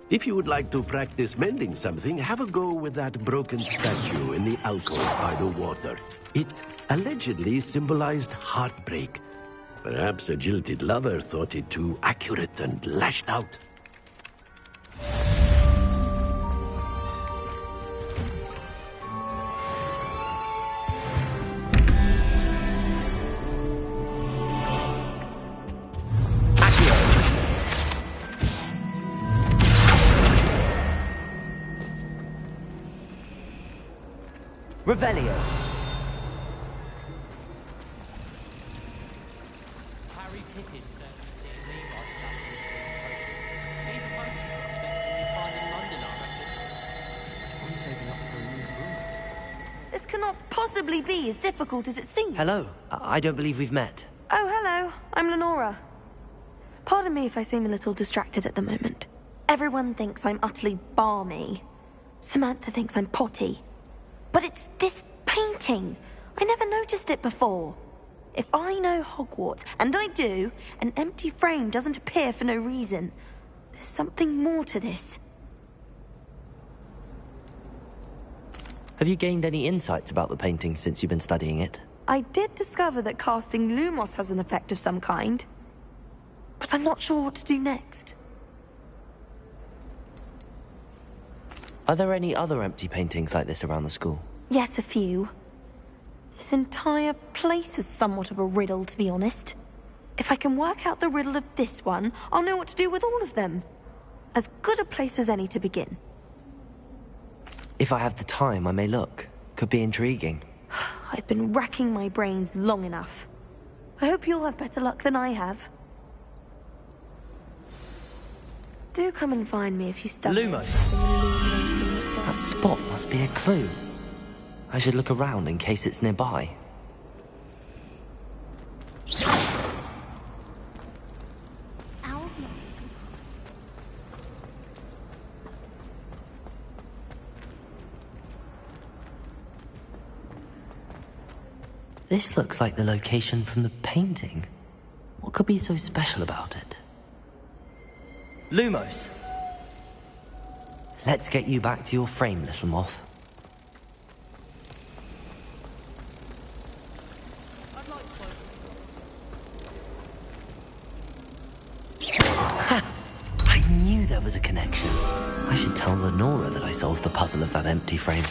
If you would like to practice mending something, have a go with that broken statue in the alcove by the water. It allegedly symbolized heartbreak. Perhaps a jilted lover thought it too accurate and lashed out. Revelio. Harry Pippin certainly did me like that. These posters are better than you find in London, I reckon. I'm saving up for a new room. This cannot possibly be as difficult as it seems. Hello. I don't believe we've met. Oh, hello. I'm Lenora. Pardon me if I seem a little distracted at the moment. Everyone thinks I'm utterly balmy. Samantha thinks I'm potty. But it's this painting. I never noticed it before. If I know Hogwarts, and I do, an empty frame doesn't appear for no reason. There's something more to this. Have you gained any insights about the painting since you've been studying it? I did discover that casting Lumos has an effect of some kind. But I'm not sure what to do next. Are there any other empty paintings like this around the school? Yes, a few. This entire place is somewhat of a riddle, to be honest. If I can work out the riddle of this one, I'll know what to do with all of them. As good a place as any to begin. If I have the time, I may look. Could be intriguing. I've been racking my brains long enough. I hope you'll have better luck than I have. Do come and find me if you stumble. Lumos. That spot must be a clue. I should look around in case it's nearby. This looks like the location from the painting. What could be so special about it? Lumos! Let's get you back to your frame, little moth. Ha! I knew there was a connection. I should tell Lenora that I solved the puzzle of that empty frame.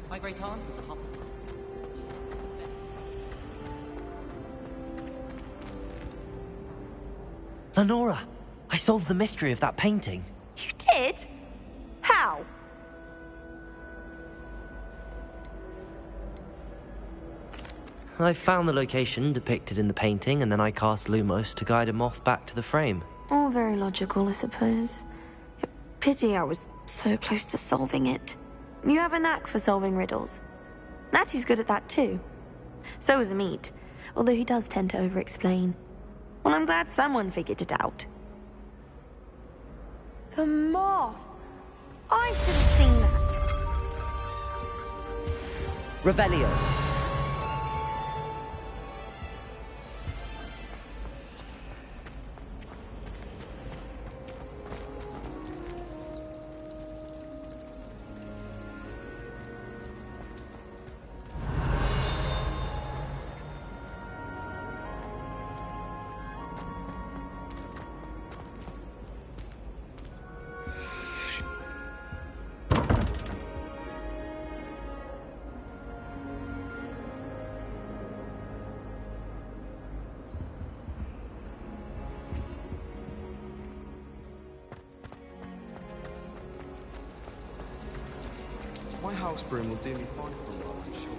My great aunt was a Hufflepuff. Lenora, I solved the mystery of that painting. You did? How? I found the location depicted in the painting, and then I cast Lumos to guide a moth back to the frame. All very logical, I suppose. Pity I was so close to solving it. You have a knack for solving riddles. Natty's good at that too. So is Amit, although he does tend to over-explain. Well, I'm glad someone figured it out. The moth! I should have seen that. Revelio. house broom will do me fine for a while, I'm sure.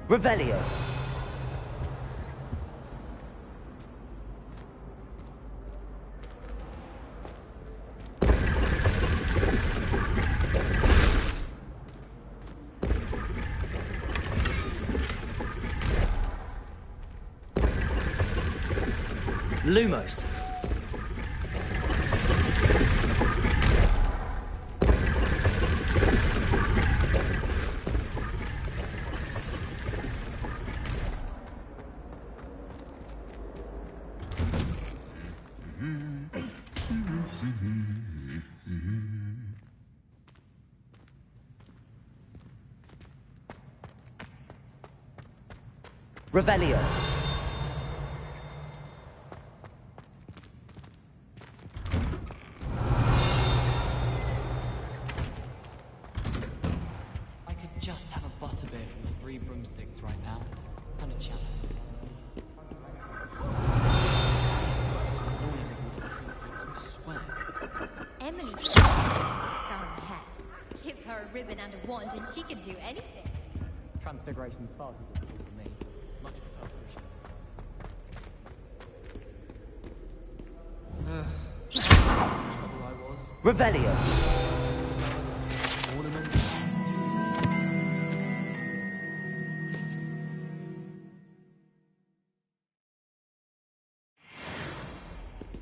Revelio. Lumos. Revelio. I could just have a butterbeer from the Three Broomsticks right now. And a chat. Emily star in the hat. Give her a ribbon and a wand and she can do anything. Transfiguration's far too difficult for me. Much prefer trouble I was. Revelio. Ornaments.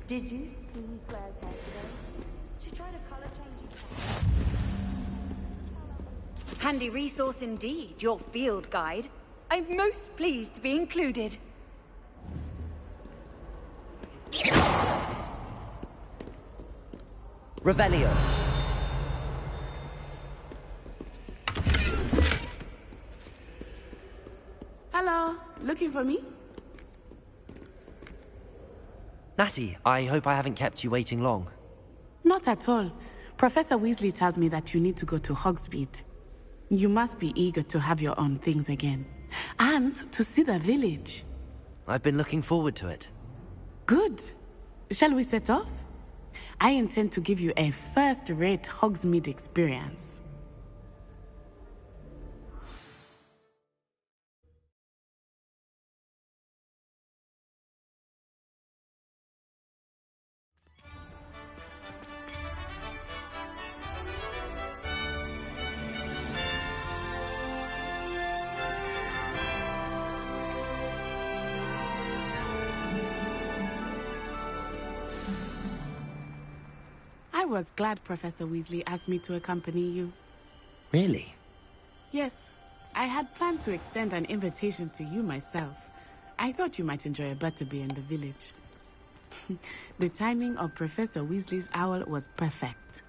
Did you see Claire's hair today? She tried a color changing. Handy resource indeed, your field guide. I'm most pleased to be included. Revelio. Hello, looking for me? Natty, I hope I haven't kept you waiting long. Not at all. Professor Weasley tells me that you need to go to Hogsmeade. You must be eager to have your own things again. And to see the village. I've been looking forward to it. Good. Shall we set off? I intend to give you a first-rate Hogsmeade experience. I was glad Professor Weasley asked me to accompany you. Really? Yes, I had planned to extend an invitation to you myself. I thought you might enjoy a butterbeer in the village. The timing of Professor Weasley's owl was perfect.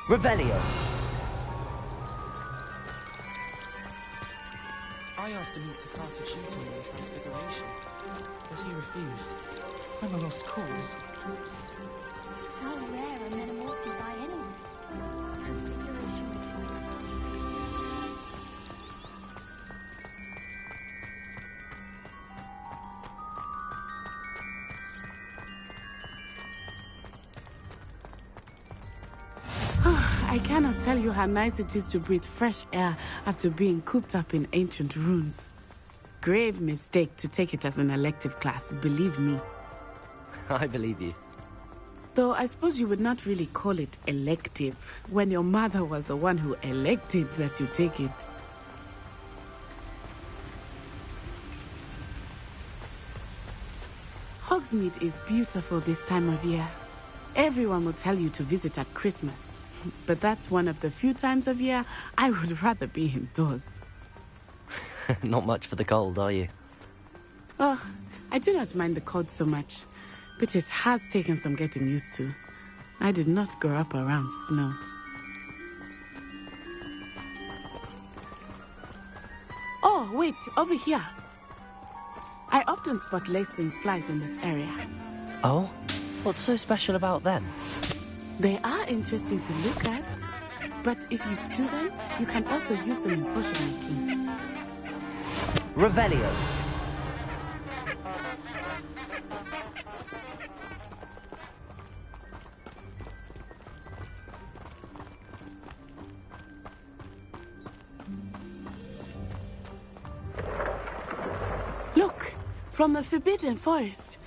Revelio. I asked him to cart a tutor in the Transfiguration, but he refused. I'm a lost cause. How rare are metamorphy by anyone? Transfiguration. I cannot tell you how nice it is to breathe fresh air after being cooped up in ancient ruins. Grave mistake to take it as an elective class, believe me. I believe you. Though I suppose you would not really call it elective when your mother was the one who elected that you take it. Hogsmeade is beautiful this time of year. Everyone will tell you to visit at Christmas. But that's one of the few times of year I would rather be indoors. Not much for the cold, are you? Oh, I do not mind the cold so much, but it has taken some getting used to. I did not grow up around snow. Oh, wait, over here. I often spot lacewing flies in this area. Oh? What's so special about them? They are interesting to look at, but if you stew them, you can also use them in potion making. Revelio. Look, from the Forbidden Forest.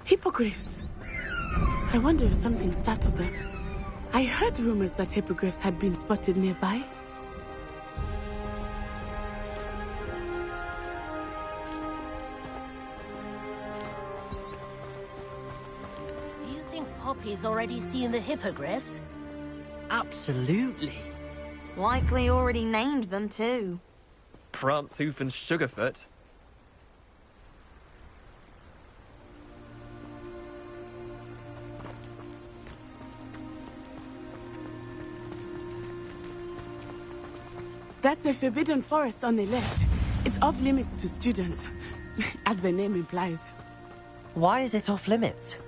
Hippogriffs. I wonder if something startled them. I heard rumors that hippogriffs had been spotted nearby. Do you think Poppy's already seen the hippogriffs? Absolutely. Likely already named them too. Prance, Hoof and Sugarfoot. That's the Forbidden Forest on the left. It's off limits to students, as the name implies. Why is it off limits?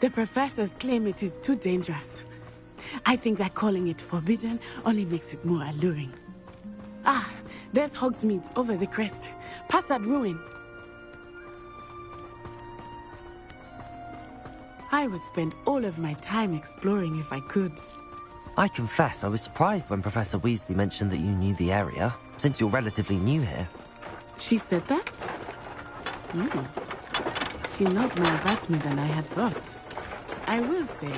The professors claim it is too dangerous. I think that calling it forbidden only makes it more alluring. Ah, there's Hogsmeade over the crest. Past that ruin. I would spend all of my time exploring if I could. I confess I was surprised when Professor Weasley mentioned that you knew the area, since you're relatively new here. She said that? She knows more about me than I had thought. I will say,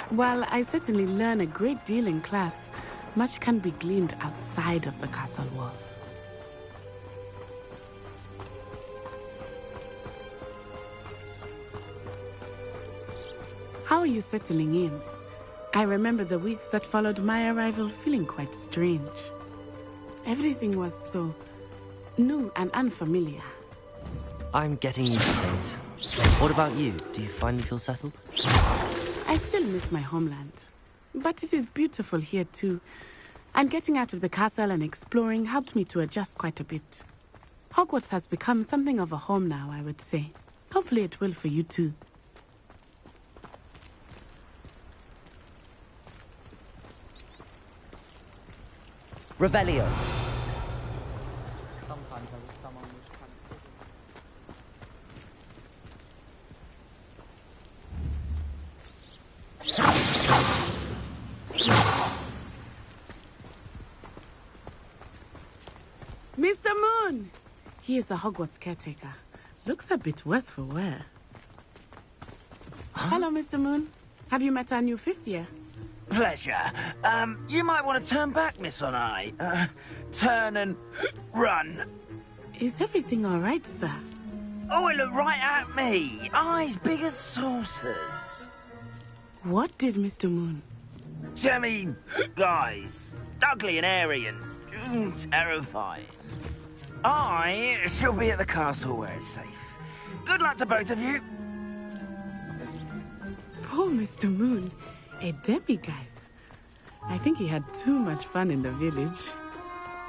while I certainly learn a great deal in class, much can be gleaned outside of the castle walls. How are you settling in? I remember the weeks that followed my arrival feeling quite strange. Everything was so new and unfamiliar. I'm getting used to things. What about you? Do you finally feel settled? I still miss my homeland, but it is beautiful here too. And getting out of the castle and exploring helped me to adjust quite a bit. Hogwarts has become something of a home now, I would say. Hopefully it will for you too. Revelio. Sometimes I wish someone would come Mr. Moon! He is the Hogwarts caretaker. Looks a bit worse for wear. Hello, Mr. Moon. Have you met our new fifth year? Pleasure. You might want to turn back, Miss On-Eye. Turn and run. Is everything all right, sir? Oh, it looked right at me. Eyes big as saucers. What did Mr. Moon? Jemmy, guys. Ugly and airy and terrifying. I shall be at the castle where it's safe. Good luck to both of you. Poor Mr. Moon. A demi-guise. I think he had too much fun in the village.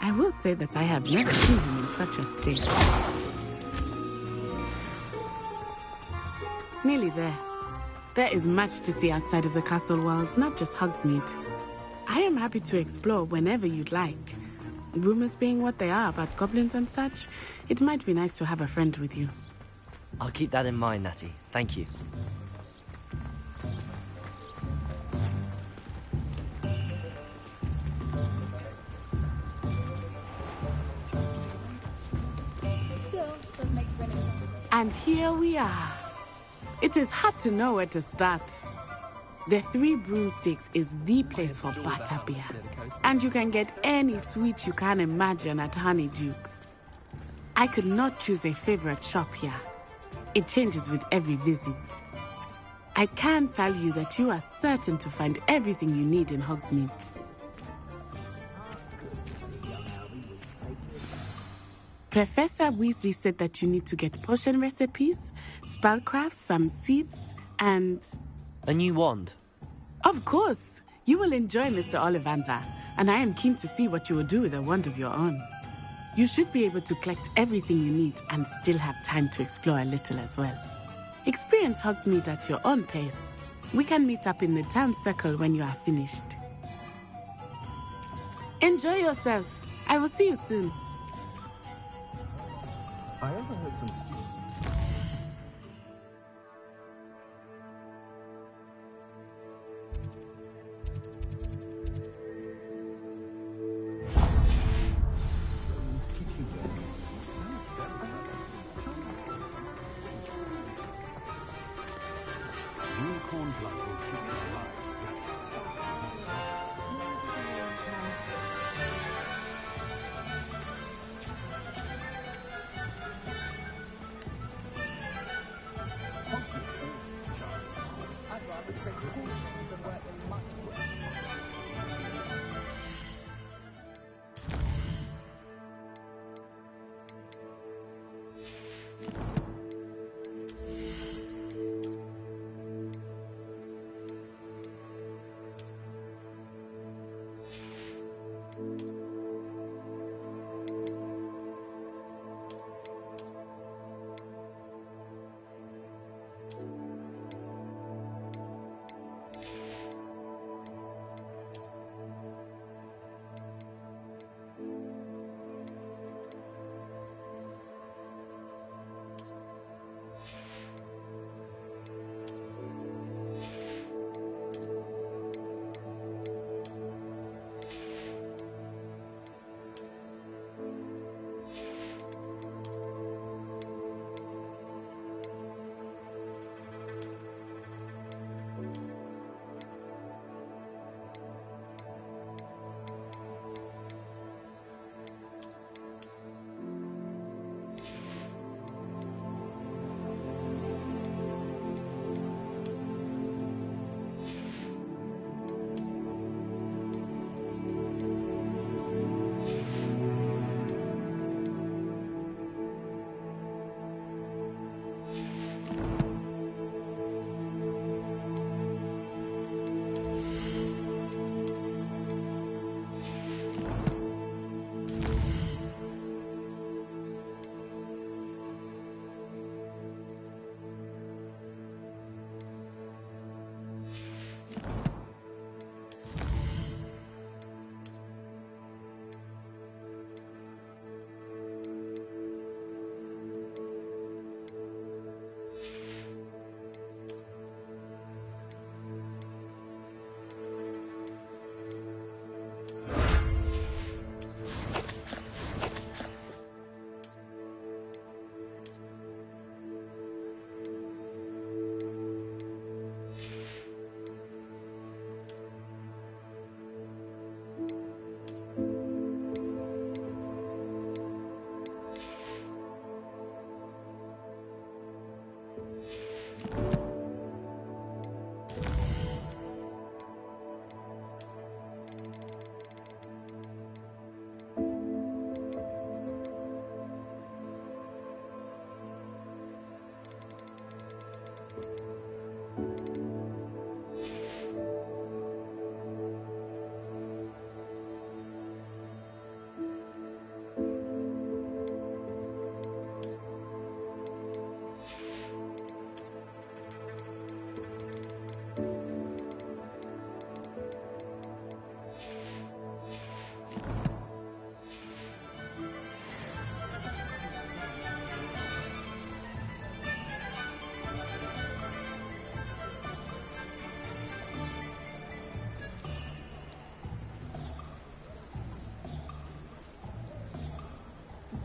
I will say that I have never seen him in such a state. Nearly there. There is much to see outside of the castle walls, not just Hogsmeade. I am happy to explore whenever you'd like. Rumors being what they are about goblins and such, it might be nice to have a friend with you. I'll keep that in mind, Natty. Thank you. And here we are. It is hard to know where to start. The Three Broomsticks is the place for butterbeer. And you can get any sweet you can imagine at Honeydukes. I could not choose a favorite shop here. It changes with every visit. I can tell you that you are certain to find everything you need in Hogsmeade. Professor Weasley said that you need to get potion recipes, spellcrafts, some seeds, and... A new wand? Of course! You will enjoy Mr. Ollivander, and I am keen to see what you will do with a wand of your own. You should be able to collect everything you need and still have time to explore a little as well. Experience Hogsmeade at your own pace. We can meet up in the town circle when you are finished. Enjoy yourself. I will see you soon. I overheard some students. Unicorn blood will keep you alive.